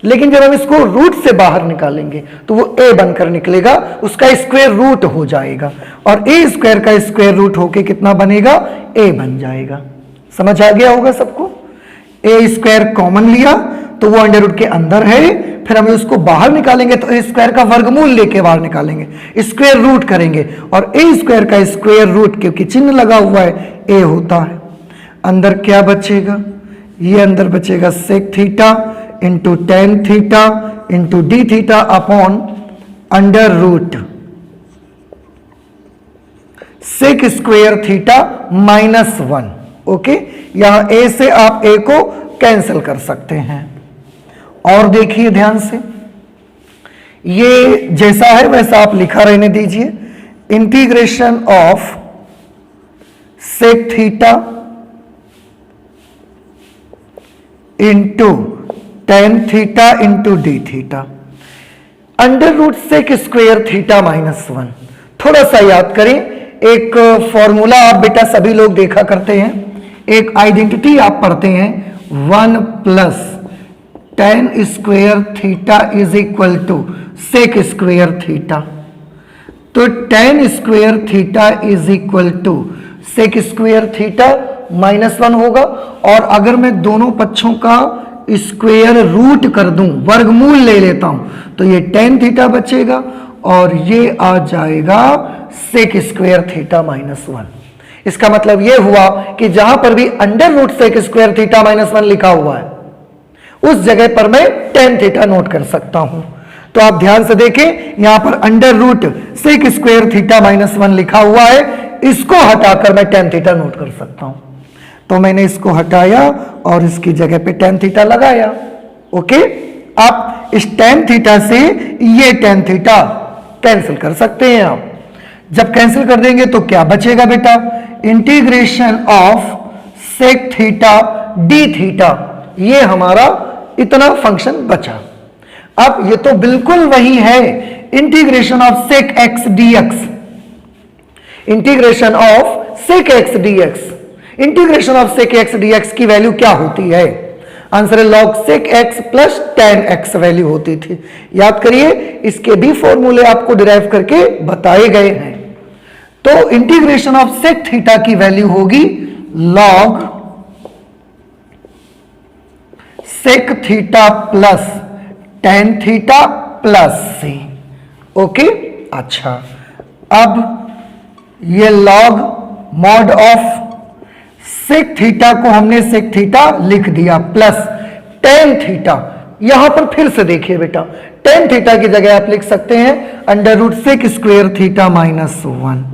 लेकिन जब हम इसको रूट से बाहर निकालेंगे तो वो ए बनकर निकलेगा, उसका स्क्वायर रूट हो जाएगा और ए स्क्वायर का स्क्वायर रूट होके कितना बनेगा, ए बन जाएगा। समझ आ गया होगा सबको। ए स्क्वायर कॉमन लिया तो वो अंडर रूट के अंदर है, फिर हम उसको बाहर निकालेंगे तो ए स्क्वायर का वर्गमूल लेके बाहर निकालेंगे, स्क्वायर रूट करेंगे और ए स्क्वायर का स्क्वायर रूट क्योंकि चिन्ह लगा हुआ है ए होता है। अंदर क्या बचेगा, ये अंदर बचेगा sec theta into tan theta into d theta upon under root sec square theta minus one. Okay, यहां ए से आप ए को कैंसिल कर सकते हैं। और देखिए ध्यान से, ये जैसा है वैसा आप लिखा रहने दीजिए। Integration of sec theta into tan theta into d theta under root sec square theta minus one. थोड़ा सा याद करें, एक फॉर्मूला आप बेटा सभी लोग देखा करते हैं, एक आइडेंटिटी आप पढ़ते हैं, one plus tan square theta is equal to sec square theta. तो tan square theta is equal to sec square theta minus one होगा, और अगर मैं दोनों पक्षों का स्क्वायर रूट कर दूं, वर्गमूल ले लेता हूं, तो ये टेन थीटा बचेगा और ये आ जाएगा sec square theta minus one. इसका मतलब यह हुआ कि जहां पर भी under root sec square theta minus 1 लिखा हुआ है उस जगह पर मैं टेन थीटा नोट कर सकता हूं। तो आप ध्यान से देखें, यहां पर under root sec square theta minus 1 लिखा हुआ है, इसको हटाकर मैं टेन थीटा नोट कर सकता हूं। तो मैंने इसको हटाया और इसकी जगह पे टेन थीटा लगाया। ओके, आप इस टेन थीटा से ये टेन थीटा कैंसिल कर सकते हैं। आप जब कैंसिल कर देंगे तो क्या बचेगा बेटा, integration of sec theta d theta, ये हमारा इतना फंक्शन बचा। अब ये तो बिल्कुल वही है integration of sec x d x, integration of sec x d x. Integration of sec x d x की वैल्यू क्या होती है, आंसर है log sec x plus tan x value होती थी। याद करिए, इसके भी फॉर्मूले आपको डिराइव करके बताए गए हैं। तो इंटीग्रेशन ऑफ सेक थीटा की वैल्यू होगी log sec theta plus tan theta plus c. Okay, अच्छा, अब ये log mod of sec theta को हमने सेक थीटा लिख दिया प्लस टेन थीटा। यहां पर फिर से देखिए बेटा, टेन थीटा की जगह आप लिख सकते हैं under root sec square theta minus 1,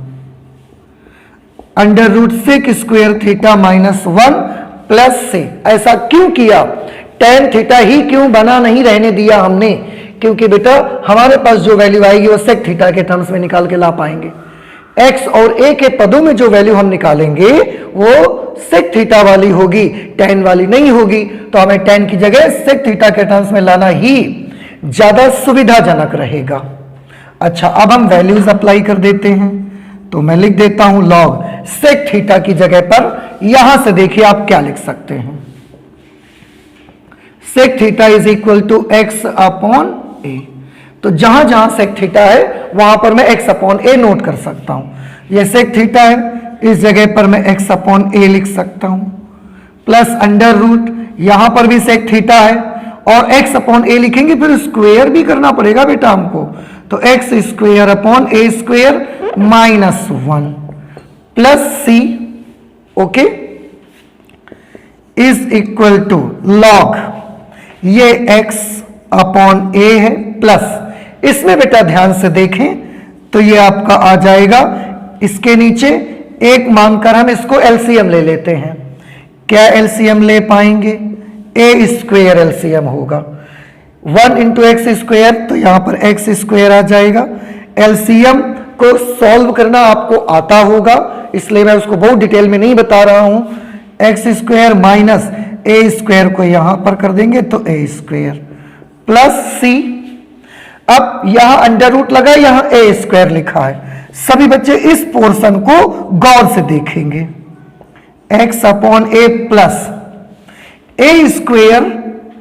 under root sec square theta minus 1 plus से। ऐसा क्यों किया, टेन थीटा ही क्यों बना नहीं रहने दिया हमने, क्योंकि बेटा हमारे पास जो वैल्यू आएगी वो सेक थीटा के टर्म्स में निकाल के ला पाएंगे। एक्स और ए के पदों में जो वैल्यू हम निकालेंगे वो सेक थीटा वाली होगी, टेन वाली नहीं होगी। तो हमें टेन की जगह सेक थीटा के टर्म्स में लाना ही ज्यादा सुविधाजनक रहेगा। अच्छा, अब हम वैल्यूज अप्लाई कर देते हैं। तो मैं लिख देता हूं लॉग सेक थीटा की जगह पर यहां से देखिए आप क्या लिख सकते हैं, sec theta is equal to x upon a. तो जहां जहां सेक थीटा है वहां पर मैं एक्स अपॉन ए नोट कर सकता हूं। यह सेक थीटा है, इस जगह पर मैं एक्स अपॉन ए लिख सकता हूं, प्लस अंडर रूट, यहां पर भी सेक थीटा है और एक्स अपॉन ए लिखेंगे, फिर स्क्वायर भी करना पड़ेगा बेटा हमको। तो x square upon a square minus 1 plus c, okay, is equal to log ये x अपॉन ए है प्लस, इसमें बेटा ध्यान से देखें तो ये आपका आ जाएगा, इसके नीचे एक मानकर हम इसको एलसीएम ले लेते हैं। क्या एलसीएम ले पाएंगे, ए स्क्वायर एलसीएम होगा 1 इंटू एक्स स्क्वायर, तो यहां पर एक्स स्क्वायर आ जाएगा। एलसीएम को सॉल्व करना आपको आता होगा, इसलिए मैं उसको बहुत डिटेल में नहीं बता रहा हूं। X square minus a square को यहां पर कर देंगे तो ए स्क्वायर प्लस सी। अब यहां अंडर रूट लगा, यहां ए स्क्वायर लिखा है। सभी बच्चे इस पोर्शन को गौर से देखेंगे, x upon a plus a square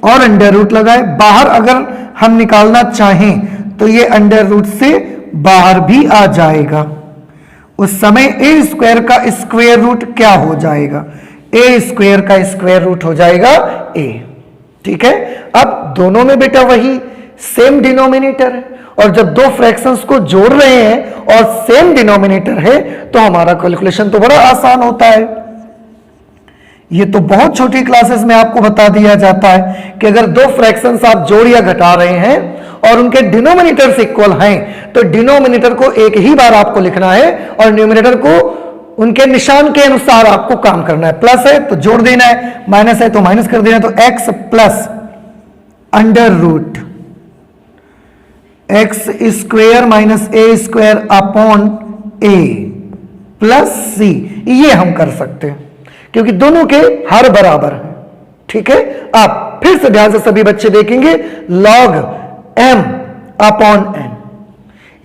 और अंडर रूट लगा है। बाहर अगर हम निकालना चाहें तो ये अंडर रूट से बाहर भी आ जाएगा, उस समय ए स्क्वायर का स्क्वायर रूट क्या हो जाएगा, ए स्क्वायर का स्क्वायर रूट हो जाएगा ए। ठीक है, अब दोनों में बेटा वही सेम डिनोमिनेटर है, और जब दो फ्रैक्शंस को जोड़ रहे हैं और सेम डिनोमिनेटर है तो हमारा कैलकुलेशन तो बड़ा आसान होता है। ये तो बहुत छोटी क्लासेस में आपको बता दिया जाता है कि अगर दो फ्रैक्शंस आप जोड़ या घटा रहे हैं और उनके डिनोमिनेटर्स इक्वल हैं तो डिनोमिनेटर को एक ही बार आपको लिखना है और न्यूमरेटर को उनके निशान के अनुसार आपको काम करना है। प्लस है तो जोड़ देना है, माइनस है तो माइनस कर देना है। तो x plus under root x square minus a square upon a plus c, ये हम कर सकते हैं क्योंकि दोनों के हर बराबर हैं। ठीक है, आप फिर से ध्यान से सभी बच्चे देखेंगे, लॉग एम अपॉन एन,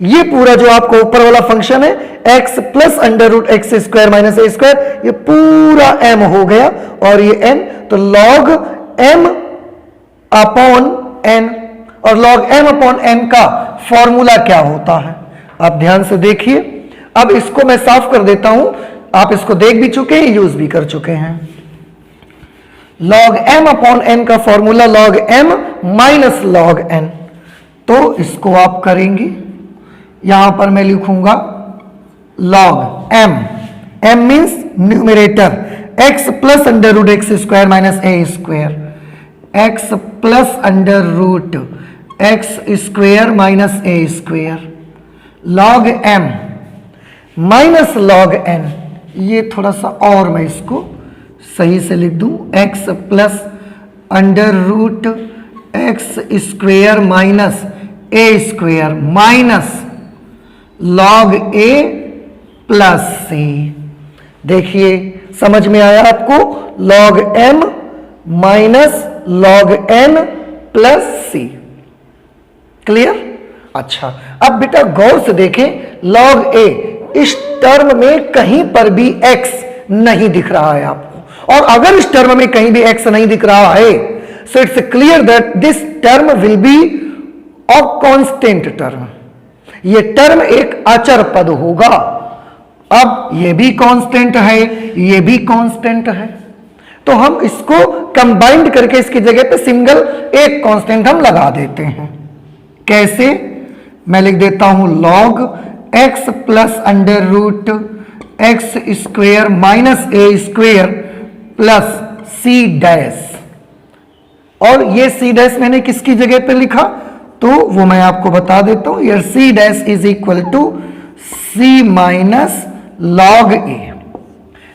ये पूरा जो आपको ऊपर वाला फंक्शन है x plus under root x square minus a square, ये पूरा एम हो गया और ये एन, तो लॉग एम अपॉन एन। और लॉग एम अपॉन एन का फॉर्मूला क्या होता है, आप ध्यान से देखिए। अब इसको मैं साफ कर देता हूं, आप इसको देख भी चुके हैं, यूज भी कर चुके हैं। लॉग एम अपॉन एन का formula log m minus log n, तो इसको आप करेंगे, यहां पर मैं लिखूंगा log m m means numerator, x plus under root x square minus a square, x plus under root x square minus a square, log m minus log n, ये थोड़ा सा और मैं इसको सही से लिख दूं, x plus under root x square minus a square minus log a plus c. देखिए समझ में आया आपको, log m minus log n plus c. Clear? अच्छा, अब बेटा गौर से देखें, log a इस टर्म में कहीं पर भी x नहीं दिख रहा है आपको, और अगर इस टर्म में कहीं भी x नहीं दिख रहा है, so it's clear that this term will be a constant term. ये टर्म एक अचर पद होगा। अब ये भी कांस्टेंट है, ये भी कांस्टेंट है, तो हम इसको कंबाइंड करके इसकी जगह पे सिंगल एक कांस्टेंट हम लगा देते हैं। कैसे? मैं लिख देता हूं log x plus under root x square minus a square plus c dash, और ये सी डैश मैंने किसकी जगह पे लिखा तो वो मैं आपको बता देता हूं। यार c dash is equal to c minus log a,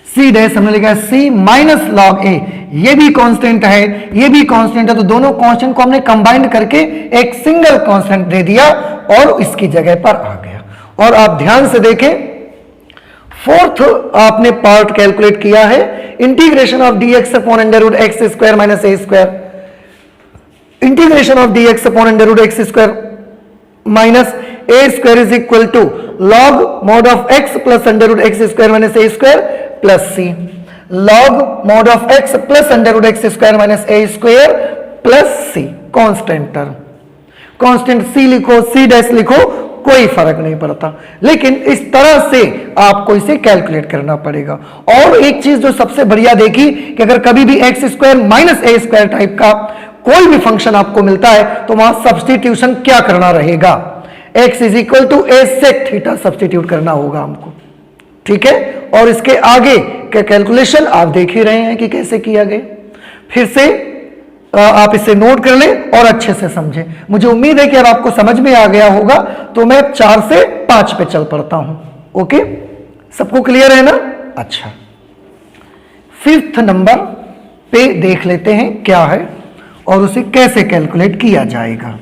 c dash हमने लिखा है सी माइनस लॉग ए, ये भी कांस्टेंट है, ये भी कांस्टेंट है, तो दोनों कांस्टेंट को हमने कंबाइंड करके एक सिंगल कांस्टेंट दे दिया और इसकी जगह पर आ गया। और आप ध्यान से देखें, फोर्थ आपने पार्ट कैलकुलेट किया है, integration of dx upon under root x square minus a square, integration of dx upon under root x square minus a square is equal to log mod of x plus under root x square minus a square plus c, log mod of x plus under root x square minus a square plus c, constant term, constant c लिखो, c dash लिखो, कोई फर्क नहीं पड़ता, लेकिन इस तरह से आपको इसे कैलकुलेट करना पड़ेगा। और एक चीज जो सबसे बढ़िया देखी कि अगर कभी भी x square minus a square type का कोई भी फंक्शन आपको मिलता है तो वहां सब्सटीट्यूशन क्या करना रहेगा, x is equal to a sec theta substitute करना होगा हमको, ठीक है। और इसके आगे के कैलकुलेशन आप देख ही रहे हैं कि कैसे किया गया, फिर से आप इसे नोट कर लें और अच्छे से समझें। मुझे उम्मीद है कि अब आपको समझ में आ गया होगा, तो मैं 4 से 5 पे चल पड़ता हूं। ओके, सबको क्लियर है ना? अच्छा, 5th नंबर पे देख लेते हैं क्या है और उसे कैसे कैलकुलेट किया जाएगा।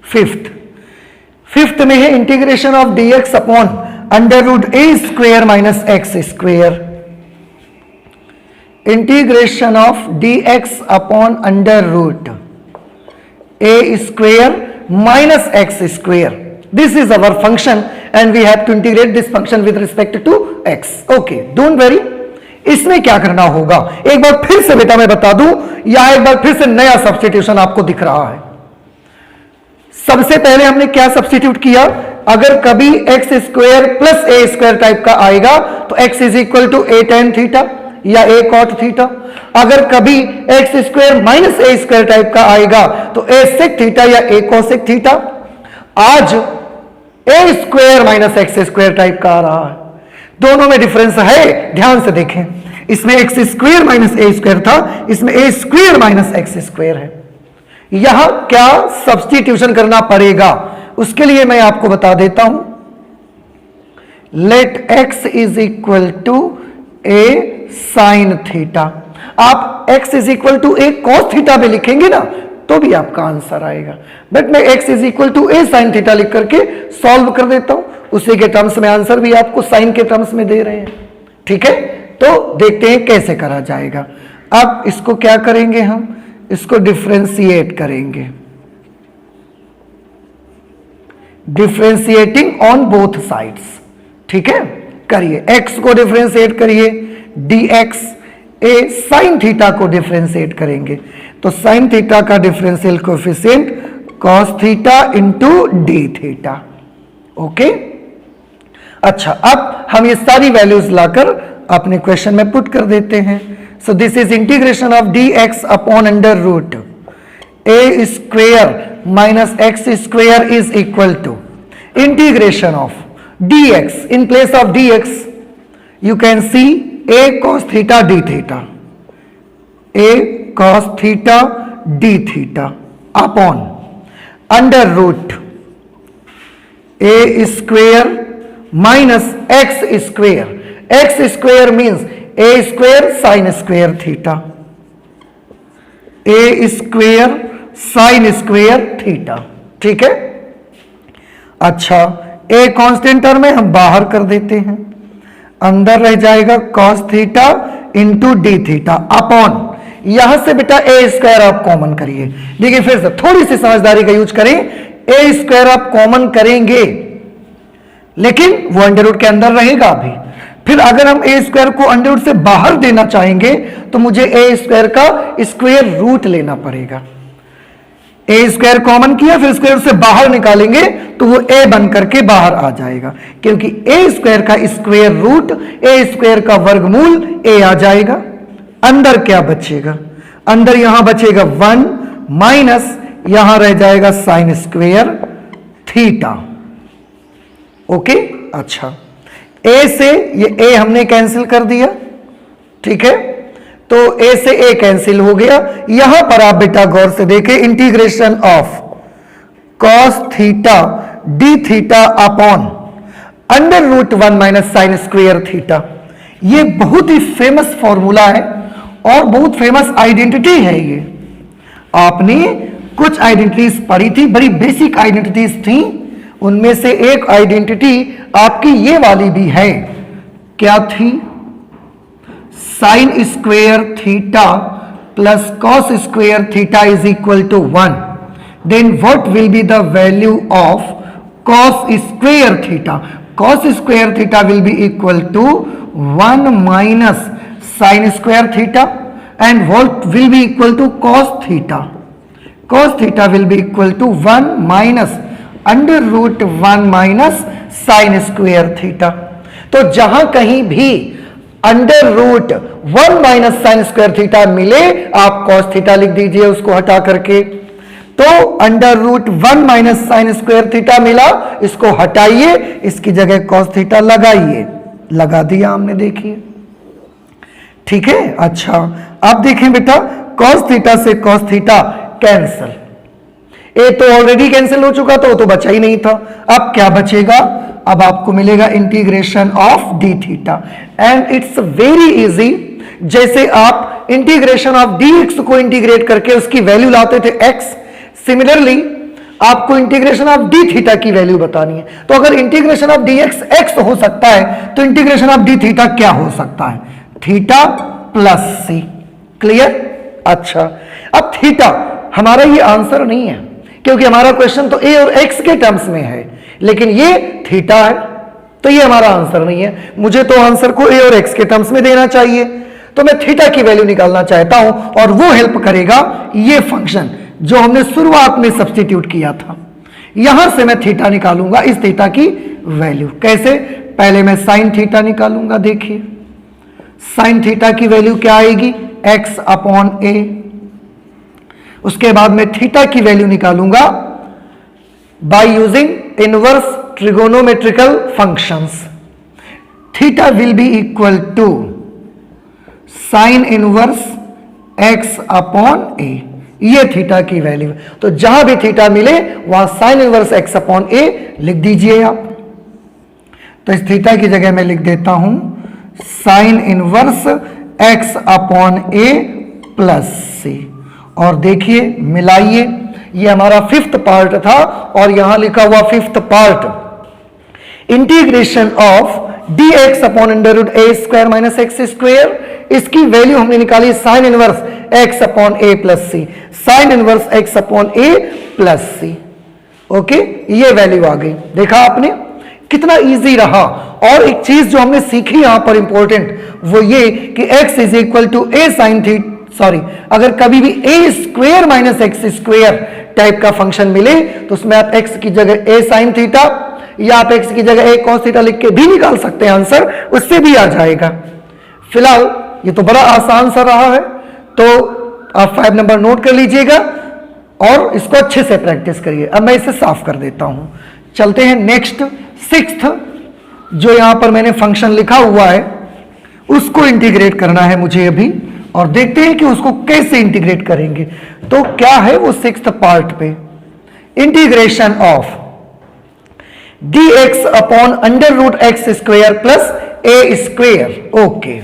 फिफ्थ में है integration of dx upon under root a square minus x square, integration of dx upon under root a square minus x square, this is our function and we have to integrate this function with respect to x. okay, don't worry, इसमें क्या करना होगा एक बार फिर से बेटा मैं बता दूं, या एक बार फिर से नया सब्स्टिट्यूशन आपको दिख रहा है। सबसे पहले हमने क्या सब्स्टिट्यूट किया, अगर कभी x square plus a square type का आएगा तो x is equal to a tan theta या ए कॉट थीटा, अगर कभी x square minus a square type का आएगा तो ए सेक थीटा या ए कोसेक थीटा। आज a square minus x square type का आ रहा है, दोनों में डिफरेंस है, ध्यान से देखें, इसमें x square minus a square था, इसमें ए स्क्वायर माइनस एक्स स्क्वायर है। यहां क्या सब्स्टिट्यूशन करना पड़ेगा उसके लिए मैं आपको बता देता हूं, let x is equal to a sine theta, आप x is equal to a cos theta भी लिखेंगे ना तो भी आपका आंसर आएगा, बट मैं x is equal to a sine theta लिख करके सॉल्व कर देता हूं, उसी के टर्म्स में आंसर भी आपको साइन के टर्म्स में दे रहे हैं, ठीक है। तो देखते हैं कैसे करा जाएगा। अब इसको क्या करेंगे, हम इसको डिफरेंशिएट करेंगे, डिफरेंशिएटिंग ऑन बोथ साइड्स, ठीक है। करिए, x को डिफरेंशिएट करिए, dx ए साइन थीटा को डिफरेंशिएट करेंगे तो साइन थीटा का differential coefficient cos theta into d theta. Okay, अच्छा, अब हम ये सारी वैल्यूज लाकर अपने क्वेश्चन में पुट कर देते हैं। So this is integration of dx upon under root a square minus x square is equal to integration of dx, in place of dx you can see a cos theta d theta, a cos theta d theta upon under root a square minus x square. X square means a square sin square theta, a square sin square theta. ठीक है, अच्छा a constant term है, हम बाहर कर देते हैं, अंदर रह जाएगा cos theta into d theta upon, यहां से बेटा a स्क्वायर आप कॉमन करिए. देखिए फिर से थोड़ी सी समझदारी का यूज करें, a स्क्वायर आप कॉमन करेंगे लेकिन वो अंडर रूट के अंदर रहेगा अभी. फिर अगर हम a स्क्वायर को अंडर रूट से बाहर देना चाहेंगे तो मुझे a स्क्वायर का स्क्वायर रूट लेना पड़ेगा. a स्क्वायर कॉमन किया, फिर स्क्वायर से बाहर निकालेंगे तो वो a बन करके बाहर आ जाएगा, क्योंकि a स्क्वायर का स्क्वायर रूट a स्क्वायर का वर्गमूल a आ जाएगा. अंदर क्या बचेगा, अंदर यहां बचेगा 1 माइनस यहां रह जाएगा साइन स्क्वायर थीटा. ओके, अच्छा a से ये a हमने कैंसिल कर दिया, ठीक है, तो a से a कैंसिल हो गया. यहां पर आप बेटा गौर से देखें, integration of cos theta d theta upon under root 1 minus sine square theta. ये बहुत ही फेमस फॉर्मूला है और बहुत फेमस आइडेंटिटी है. ये आपने कुछ आइडेंटिटीज पढ़ी थी, बड़ी बेसिक आइडेंटिटीज थी, उनमें से एक आइडेंटिटी आपकी ये वाली भी है. क्या थी, sine square theta plus cos square theta is equal to 1. Then what will be the value of cos square theta. Cos square theta will be equal to 1 minus sine square theta, and what will be equal to cos theta. Cos theta will be equal to 1 minus under root 1 minus sine square theta. तो जहां कहीं भी under root 1 minus sine square theta मिले, आप cos theta लिख दीजिए उसको हटा करके. तो under root 1 minus sine square theta मिला, इसको हटाइए, इसकी जगह कॉस थीटा लगाइए. लगा दिया हमने, देखिए, ठीक है. अच्छा अब देखें बेटा, कॉस थीटा से कॉस थीटा कैंसिल, ए तो ऑलरेडी कैंसिल हो चुका था, वो तो बचा ही नहीं था. अब क्या बचेगा, अब आपको मिलेगा integration of D theta, and it's very easy. जैसे आप इंटीग्रेशन ऑफ डी एक्स को इंटीग्रेट करके उसकी वैल्यू लाते थे एक्स, सिमिलरली आपको इंटीग्रेशन ऑफ डी थीटा की वैल्यू बतानी है. तो अगर integration of d x x हो सकता है तो इंटीग्रेशन ऑफ डी थीटा क्या हो सकता है, थीटा प्लस सी. क्लियर. अच्छा अब थीटा हमारा ये आंसर नहीं है, क्योंकि हमारा क्वेश्चन तो ए और एक्स के टर्म्स में है, लेकिन ये थीटा है, तो ये हमारा आंसर नहीं है. मुझे तो आंसर को ए और एक्स के टर्म्स में देना चाहिए, तो मैं थीटा की वैल्यू निकालना चाहता हूं, और वो हेल्प करेगा ये फंक्शन जो हमने शुरुआत में सब्स्टिट्यूट किया था. यहां से मैं थीटा निकालूंगा, इस थीटा की वैल्यू. कैसे, पहले मैं साइन थीटा निकालूंगा. देखिए साइन थीटा की वैल्यू क्या आएगी, एक्स अपॉन ए. उसके बाद मैं थीटा की वैल्यू निकालूंगा by using inverse trigonometrical functions. Theta will be equal to sine inverse x upon a. ये थीटा की वैल्यू. तो जहां भी थीटा मिले वहां साइन इनवर्स एक्स अपॉन ए लिख दीजिए आप. तो इस थीटा की जगह मैं लिख देता हूं sign inverse x upon a plus c. और देखिए मिलाइए, ये हमारा फिफ्थ पार्ट था और यहां लिखा हुआ fifth part, integration of d x upon under root a square minus x square. इसकी वैल्यू हमने निकाली sine inverse x upon a plus c. Sine inverse x upon a plus c. Okay, ये value आ गई. देखा आपने कितना easy रहा. और एक चीज जो हमने सीखी यहां पर इंपॉर्टेंट, वो ये कि x is equal to a sine theta, sorry, अगर कभी भी a square minus x square type का फंक्शन मिले तो उसमें आप x की जगह ए साइन थीटा या आप x की जगह ए कॉस थीटा लिख के भी निकाल सकते हैं आंसर, उससे भी आ जाएगा. फिलहाल ये तो बड़ा आसान सा रहा है, तो आप 5 नंबर नोट कर लीजिएगा और इसको अच्छे से प्रैक्टिस करिए. अब मैं इसे साफ कर देता हूं. चलते हैं नेक्स्ट सिक्स्थ, जो यहां पर मैंने फंक्शन लिखा हुआ है उसको इंटीग्रेट करना है मुझे अभी, और देखते हैं कि उसको कैसे इंटीग्रेट करेंगे। तो क्या है वो सिक्स्थ पार्ट पे, integration of dx upon under root x square plus A square. Okay,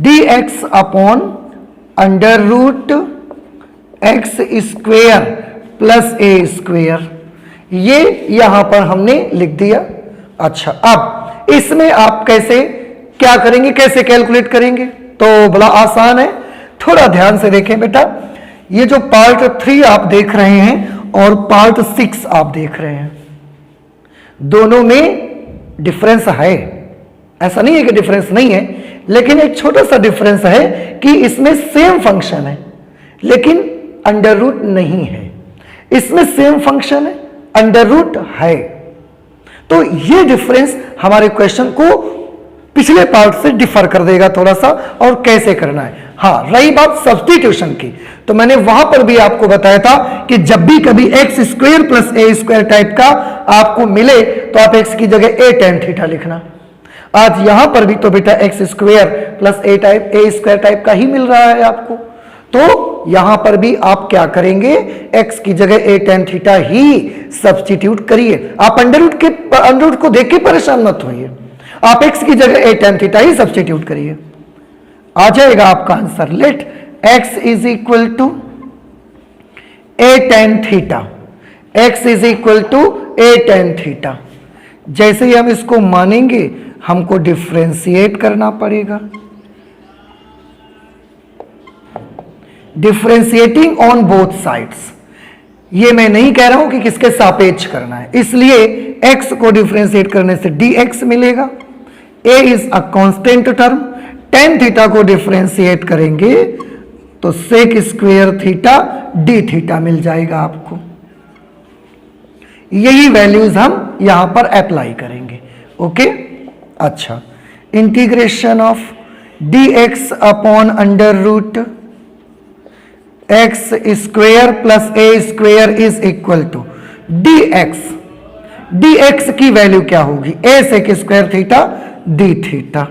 dx upon under root x square plus A square, ये यहां पर हमने लिख दिया। अच्छा, अब इसमें आप कैसे क्या करेंगे, कैसे कैलकुलेट करेंगे? तो बड़ा आसान है, थोड़ा ध्यान से देखें बेटा। ये जो पार्ट 3 आप देख रहे हैं और पार्ट 6 आप देख रहे हैं, दोनों में डिफरेंस है। ऐसा नहीं है कि डिफरेंस नहीं है, लेकिन एक छोटा सा डिफरेंस है कि इसमें सेम फंक्शन है लेकिन अंडर रूट नहीं है, इसमें सेम फंक्शन है, अंडर रूट है। तो ये डिफरेंस हमारे क्वेश्चन को पिछले पार्ट से डिफर कर देगा थोड़ा सा, और कैसे करना है। हाँ, रही बात सब्स्टिट्यूशन की, तो मैंने वहां पर भी आपको बताया था कि जब भी कभी x square plus a square type का आपको मिले तो आप एक्स की जगह ए टेन थीटा लिखना। आज यहां पर भी तो बेटा x square plus a square type का ही मिल रहा है आपको, तो यहां पर भी आप क्या करेंगे, x की जगह ए टेन थीटा ही सब्स्टिट्यूट करिए। आप अंडर रूट को देख के परेशान मत होइए, आप x की जगह ए टेन थीटा ही सब्स्टिट्यूट करिए, आ जाएगा आपका answer. Let x is equal to a tan theta, x is equal to a tan theta. जैसे ही हम इसको मानेंगे हमको डिफ्रेंशिएट करना पड़ेगा, डिफ्रेंशिएटिंग ऑन बोथ साइड्स। ये मैं नहीं कह रहा हूं कि किसके सापेक्ष करना है, इसलिए x को डिफ्रेंशिएट करने से dx मिलेगा। a is a constant term, tan theta को डिफ्रेंशिएट करेंगे तो sec square theta d theta मिल जाएगा आपको। यही वैल्यूज हम यहां पर अप्लाई करेंगे। ओके, अच्छा, integration of dx upon under root x square plus A square is equal to dx की वैल्यू क्या होगी, a sec square theta d theta,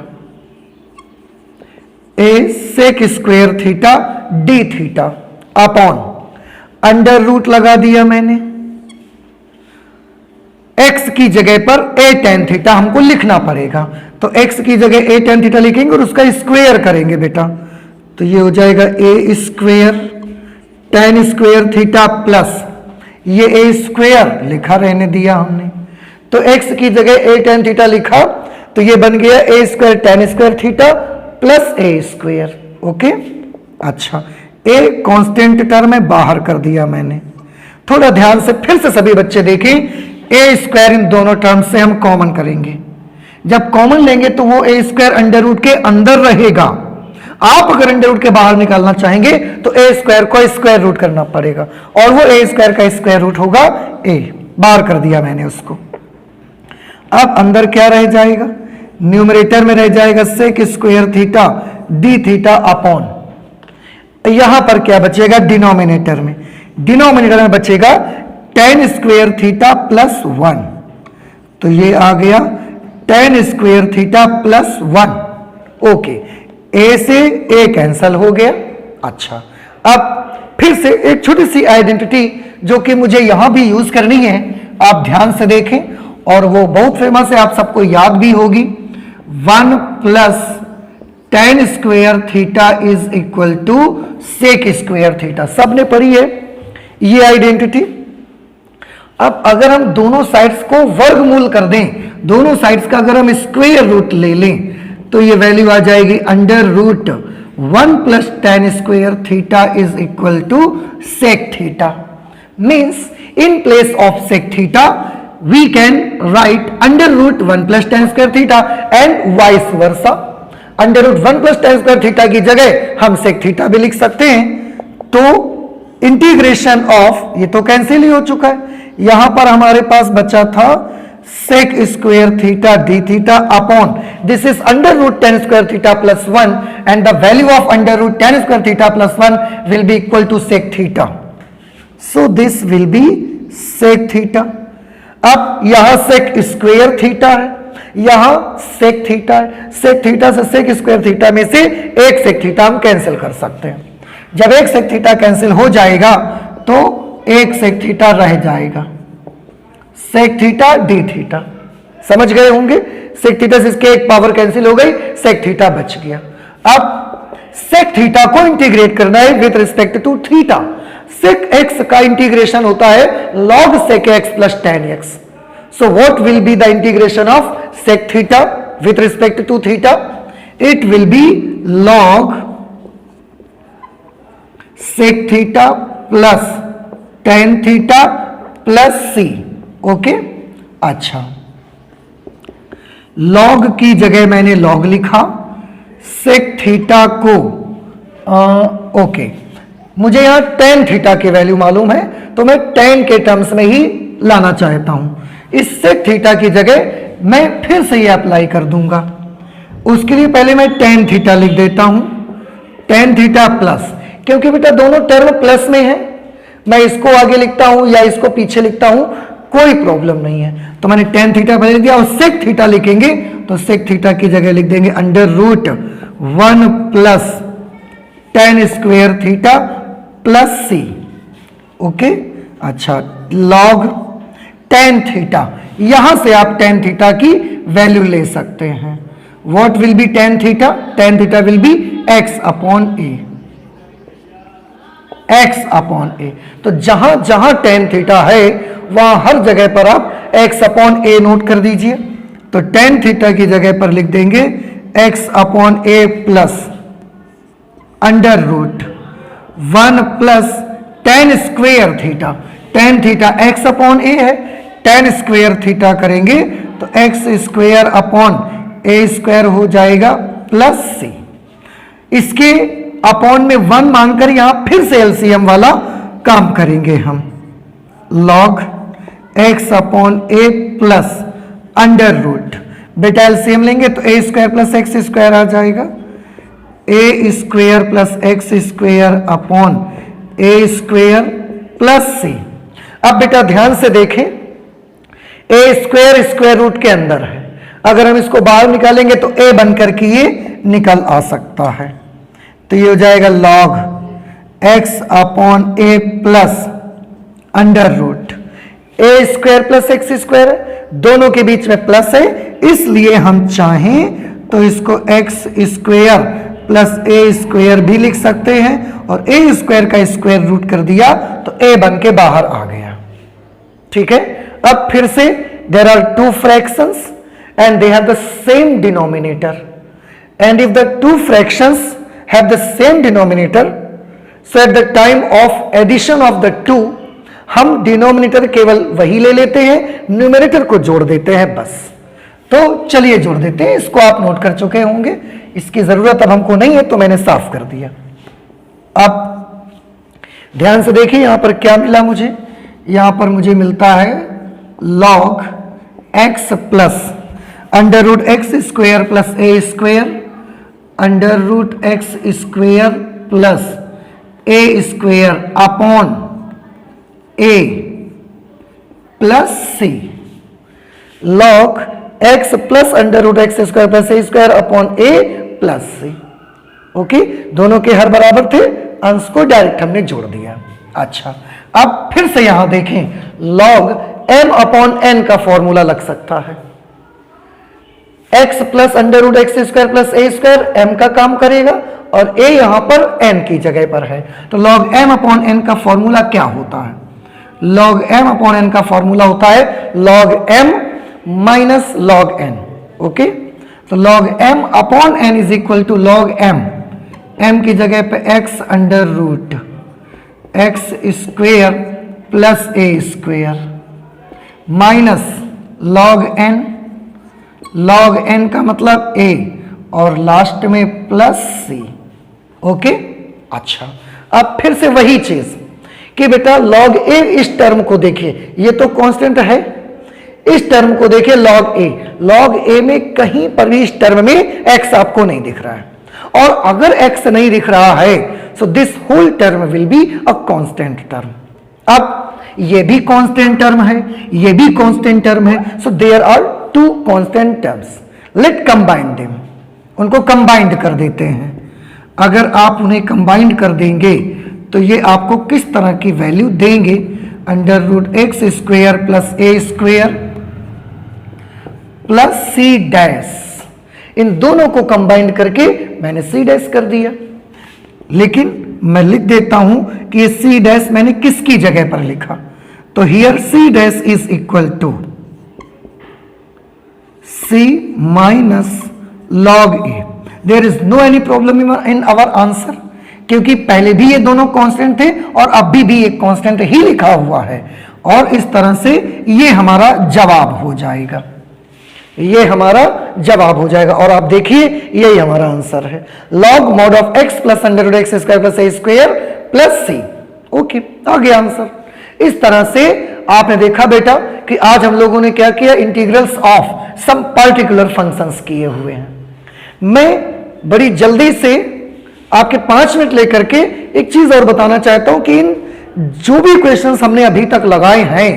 a sec square theta d theta upon under root लगा दिया मैंने, x की जगह पर ए tan theta हमको लिखना पड़ेगा, तो x की जगह ए टेन थीटा लिखेंगे और उसका स्क्वायर करेंगे बेटा, तो ये हो जाएगा a square tan square theta plus ये ए स्क्वायर लिखा रहने दिया हमने, तो x की जगह ए टेन थीटा लिखा तो ये बन गया a square tan square theta plus a square. Okay, अच्छा, ए कांस्टेंट टर्म है, बाहर कर दिया मैंने। थोड़ा ध्यान से फिर से सभी बच्चे देखें, ए स्क्वायर इन दोनों टर्म्स से हम कॉमन करेंगे, जब कॉमन लेंगे तो वो ए स्क्वायर अंडर रूट के अंदर रहेगा। आप अगर अंडर रूट के बाहर निकालना चाहेंगे तो ए स्क्वायर को स्क्वायर रूट करना पड़ेगा, और वो ए स्क्वायर का स्क्वायर रूट होगा ए, बाहर कर दिया मैंने उसको। अब अंदर क्या रह जाएगा, न्यूमरेटर में रह जाएगा sec square theta d theta upon, यहां पर क्या बचेगा, डिनोमिनेटर में बचेगा टेन स्क्वायर थीटा प्लस 1, तो ये आ गया tan square theta plus 1। Okay, a से ए कैंसल हो गया। अच्छा, अब फिर से एक छोटी सी आइडेंटिटी जो कि मुझे यहां भी यूज करनी है, आप ध्यान से देखें, और वो बहुत फेमस है, आप सबको याद भी होगी। 1 plus tan square theta is equal to sec square theta, सबने पढ़ी है ये आइडेंटिटी। अब अगर हम दोनों साइड्स को वर्गमूल कर दें, दोनों साइड्स का अगर हम स्क्वायर रूट ले लें तो ये वैल्यू आ जाएगी under root 1 plus tan square theta is equal to sec theta. Means in place of sec theta we can write under root 1 plus tan square theta and vice versa. Under root 1 plus tan square theta की जगह हम sec theta भी लिख सकते हैं। तो integration of, ये तो कैंसिल ही हो चुका है, यहां पर हमारे पास बचा था sec square theta d theta upon this is under root 10 square theta plus 1 and the value of under root 10 square theta plus 1 will be equal to sec theta. So this will be sec theta. अब यहां सेक square theta है, यहां sec theta है, sec theta से सेक square theta में से एक sec theta हम कैंसिल कर सकते हैं। जब एक सेक थीटा कैंसिल हो जाएगा तो एक सेक थीटा रह जाएगा, सेक थीटा डी थीटा। समझ गए होंगे, सेक थीटा से इसके एक पावर कैंसिल हो गई, सेक थीटा बच गया। अब सेक थीटा को इंटीग्रेट करना है with respect to theta. Sec x का इंटीग्रेशन होता है log sec x plus tan x. So what will be the integration of sec theta with respect to theta? It will be log sec theta plus tan theta plus c. Okay, अच्छा, log की जगह मैंने log लिखा, sec theta को okay मुझे यहां tan theta की value मालूम है तो मैं tan के टर्म्स में ही लाना चाहता हूं। इस sec थीटा की जगह मैं फिर से ये अप्लाई कर दूंगा। उसके लिए पहले मैं tan थीटा लिख देता हूं, tan थीटा प्लस, क्योंकि बेटा दोनों टर्म प्लस में है, मैं इसको आगे लिखता हूं या इसको पीछे लिखता हूं कोई प्रॉब्लम नहीं है। तो मैंने tan थीटा पहले लिख दिया और sec थीटा लिखेंगे तो sec थीटा की जगह लिख देंगे under root 1 plus tan square theta plus c. Okay, अच्छा, log tan थीटा, यहां से आप tan थीटा की वैल्यू ले सकते हैं। What will be tan theta? tan theta will be x upon a, x upon a. तो जहां जहां tan थीटा है वहां हर जगह पर आप x अपॉन ए नोट कर दीजिए। तो tan थीटा की जगह पर लिख देंगे x upon a plus under root 1 plus tan square theta. tan theta x upon a है, tan स्क्वायर थीटा करेंगे तो x square upon a square हो जाएगा प्लस सी। इसके अपॉन में 1 मांगकर यहां फिर से एलसीएम वाला काम करेंगे हम। log x upon a plus under root, बेटा एलसीएम लेंगे तो a square plus x square आ जाएगा, a square plus x square upon a square plus c. अब बेटा ध्यान से देखें, ए स्क्वायर स्क्वायर रूट के अंदर है, अगर हम इसको बाहर निकालेंगे तो ए बनकर के ये निकल आ सकता है। तो ये हो जाएगा log x upon a plus under root a square plus x square, दोनों के बीच में प्लस है, इसलिए हम चाहें तो इसको x square plus a square भी लिख सकते हैं और ए स्क्वायर का स्क्वायर रूट कर दिया तो ए बन के बाहर आ गया। ठीक है, अब फिर से there are two fractions and they have the same denominator, and if the two fractions have the same denominator so at the time of addition of the two हम डिनोमिनेटर केवल वही ले लेते हैं, न्यूमरेटर को जोड़ देते हैं बस। तो चलिए जोड़ देते हैं, इसको आप नोट कर चुके होंगे, इसकी जरूरत अब हमको नहीं है तो मैंने साफ कर दिया। अब ध्यान से देखिए यहां पर क्या मिला मुझे, यहां पर मुझे मिलता है log x plus under root x square plus a square under root x square plus a square upon a plus c. log x plus under root x square plus a square upon a plus c. Okay, दोनों के हर बराबर थे, अंश को direct हमने जोड़ दिया। अच्छा, अब फिर से यहां देखें, log m अपॉन n का फॉर्मूला लग सकता है। x plus under root x square plus a square m का काम करेगा और a यहां पर n की जगह पर है, तो log m अपॉन n का फॉर्मूला क्या होता है? log m अपॉन n का फॉर्मूला होता है log m minus log n। Okay, तो log m upon n is equal to log m की जगह पे x under root x square plus ए स्क्वेयर माइनस log n का मतलब a और लास्ट में प्लस c। ओके, अच्छा, अब फिर से वही चीज कि बेटा log a इस टर्म को देखिए, ये तो कांस्टेंट है, इस टर्म को देखिए log a में कहीं पर भी इस टर्म में x आपको नहीं दिख रहा है, और अगर x नहीं दिख रहा है so this whole term will be a constant term. अब ये भी कांस्टेंट टर्म है, ये भी कांस्टेंट टर्म है, so there are two constant terms, let combine them, उनको कंबाइंड कर देते हैं। अगर आप उन्हें कंबाइंड कर देंगे तो ये आपको किस तरह की वैल्यू देंगे, under root x square plus ए स्क्वेयर प्लस सी डैश, इन दोनों को कंबाइंड करके मैंने सी डैश कर दिया। लेकिन मैं लिख देता हूं कि ये सी डैश मैंने किसकी जगह पर लिखा, तो here c dash is equal to c minus log a. There is no any problem in our answer, क्योंकि पहले भी ये दोनों कांस्टेंट थे और अभी भी एक कांस्टेंट ही लिखा हुआ है, और इस तरह से ये हमारा जवाब हो जाएगा, ये हमारा जवाब हो जाएगा। और आप देखिए यही हमारा आंसर है, log mod of x plus under root x square plus a square plus c. Okay, आ गया आंसर। इस तरह से आपने देखा बेटा कि आज हम लोगों ने क्या किया, integrals of some particular functions किए हुए हैं। मैं बड़ी जल्दी से आपके 5 मिनट लेकर के एक चीज और बताना चाहता हूं कि इन जो भी क्वेश्चंस हमने अभी तक लगाए हैं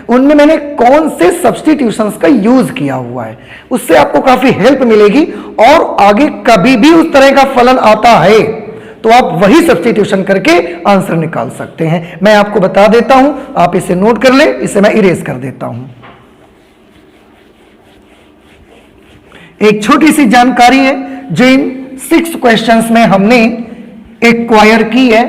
उनमें मैंने कौन से सब्स्टिट्यूशंस का यूज किया हुआ है, उससे आपको काफी हेल्प मिलेगी। और आगे कभी भी उस तरह का फलन आता है तो आप वही सब्स्टिट्यूशन करके आंसर निकाल सकते हैं। मैं आपको बता देता हूं, आप इसे नोट कर ले, इसे मैं इरेज कर देता हूं। एक छोटी सी जानकारी है जो इन 6 क्वेश्चंस में हमने एक्वायर की है,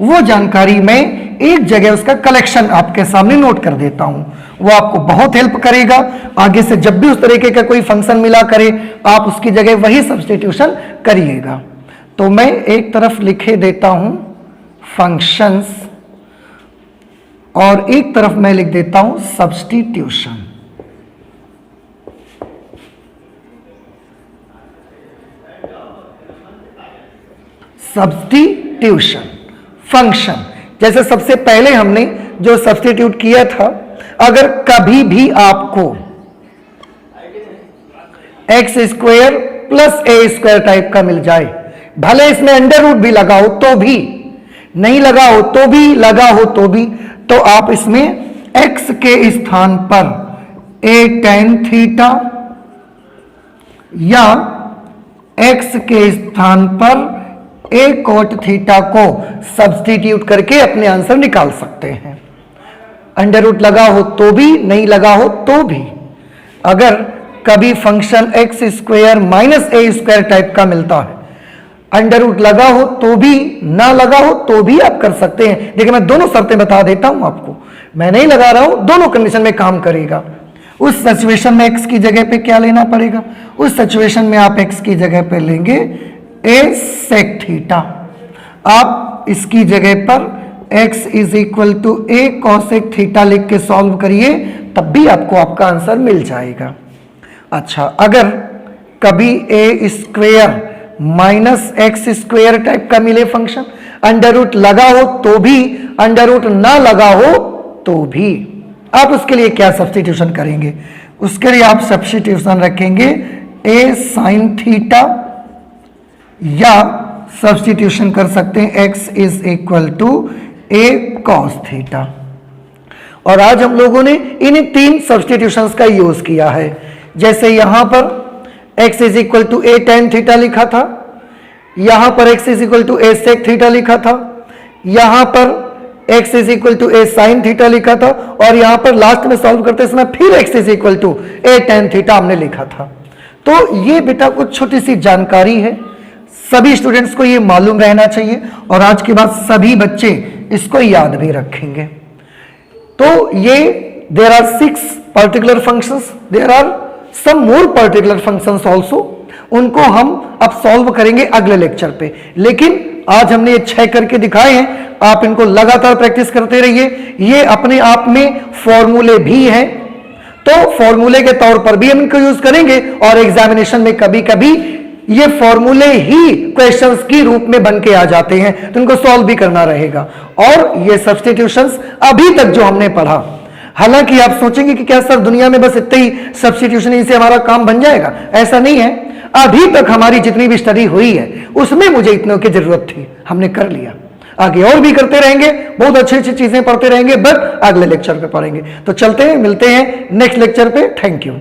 वो जानकारी मैं एक जगह उसका कलेक्शन आपके सामने नोट कर देता हूं, वो आपको बहुत हेल्प करेगा। आगे से जब भी उस तरीके का कोई फंक्शन मिला करे आप उसकी जगह वही सब्स्टिट्यूशन करिएगा। तो मैं एक तरफ लिखे देता हूं फंक्शंस और एक तरफ मैं लिख देता हूं सब्स्टिट्यूशन। सब्स्टिट्यूशन फंक्शन, जैसे सबसे पहले हमने जो सब्स्टिट्यूट किया था, अगर कभी भी आपको x square plus a square type का मिल जाए, भले इसमें अंडर रूट भी लगा हो तो भी, नहीं लगा हो तो भी, लगा हो तो भी, तो आप इसमें एक्स के स्थान पर ए टेन थीटा या एक्स के स्थान पर ए कोट थीटा को सब्स्टिट्यूट करके अपने आंसर निकाल सकते हैं। अंडर रूट लगा हो तो भी, नहीं लगा हो तो भी। अगर कभी function x square minus a square type का मिलता है, अंडर रूट लगा हो तो भी, ना लगा हो तो भी आप कर सकते हैं। देखिए मैं दोनों शर्तें बता देता हूं आपको, मैं नहीं लगा रहा हूं, दोनों कंडीशन में काम करेगा। उस सिचुएशन में एक्स की जगह पे क्या लेना पड़ेगा, उस सिचुएशन में आप एक्स की जगह पे लेंगे ए सेक थीटा, आप इसकी जगह पर x is equal to a cosec theta लिख के सॉल्व करिए, तब भी आपको आपका आंसर मिल जाएगा। अच्छा, अगर कभी a square minus x square type का मिले फंक्शन, अंडर रूट लगा हो तो भी, अंडर रूट ना लगा हो तो भी, आप उसके लिए क्या सब्स्टिट्यूशन करेंगे, उसके लिए आप सब्स्टिट्यूशन रखेंगे ए साइन थीटा, या सब्स्टिट्यूशन कर सकते हैं x is equal to a cos theta. और आज हम लोगों ने इन 3 सब्स्टिट्यूशंस का यूज किया है। जैसे यहां पर x is equal to a tan theta लिखा था, यहां पर x is equal to a sec theta लिखा था, यहां पर x is equal to a sine theta लिखा था, और यहां पर लास्ट में सॉल्व करते समय फिर x is equal to a tan theta हमने लिखा था। तो ये बेटा कुछ छोटी सी जानकारी है, सभी स्टूडेंट्स को ये मालूम रहना चाहिए, और आज के बाद सभी बच्चे इसको याद भी रखेंगे। तो ये there are 6 particular functions, there are some more particular functions also, उनको हम अब सॉल्व करेंगे अगले लेक्चर पे। लेकिन आज हमने ये 6 करके दिखाए हैं, आप इनको लगातार प्रैक्टिस करते रहिए। ये अपने आप में फॉर्मूले भी हैं, तो फॉर्मूले के तौर पर भी हम इनको यूज करेंगे, और एग्जामिनेशन में कभी कभी ये फॉर्मूले ही क्वेश्चंस की रूप में बन के आ जाते हैं, तो इनको सॉल्व भी करना रहेगा। और ये सब्स्टिट्यूशंस अभी तक जो हमने पढ़ा, हालांकि आप सोचेंगे कि क्या सर दुनिया में बस इतने ही सब्स्टिट्यूशन से हमारा काम बन जाएगा, ऐसा नहीं है। अभी तक हमारी जितनी भी स्टडी हुई है उसमें मुझे इतनों की जरूरत थी, हमने कर लिया। आगे और भी करते रहेंगे, बहुत अच्छी अच्छी चीजें पढ़ते रहेंगे, बट अगले लेक्चर पे पढ़ेंगे। तो चलते हैं, मिलते हैं नेक्स्ट लेक्चर पे। Thank you.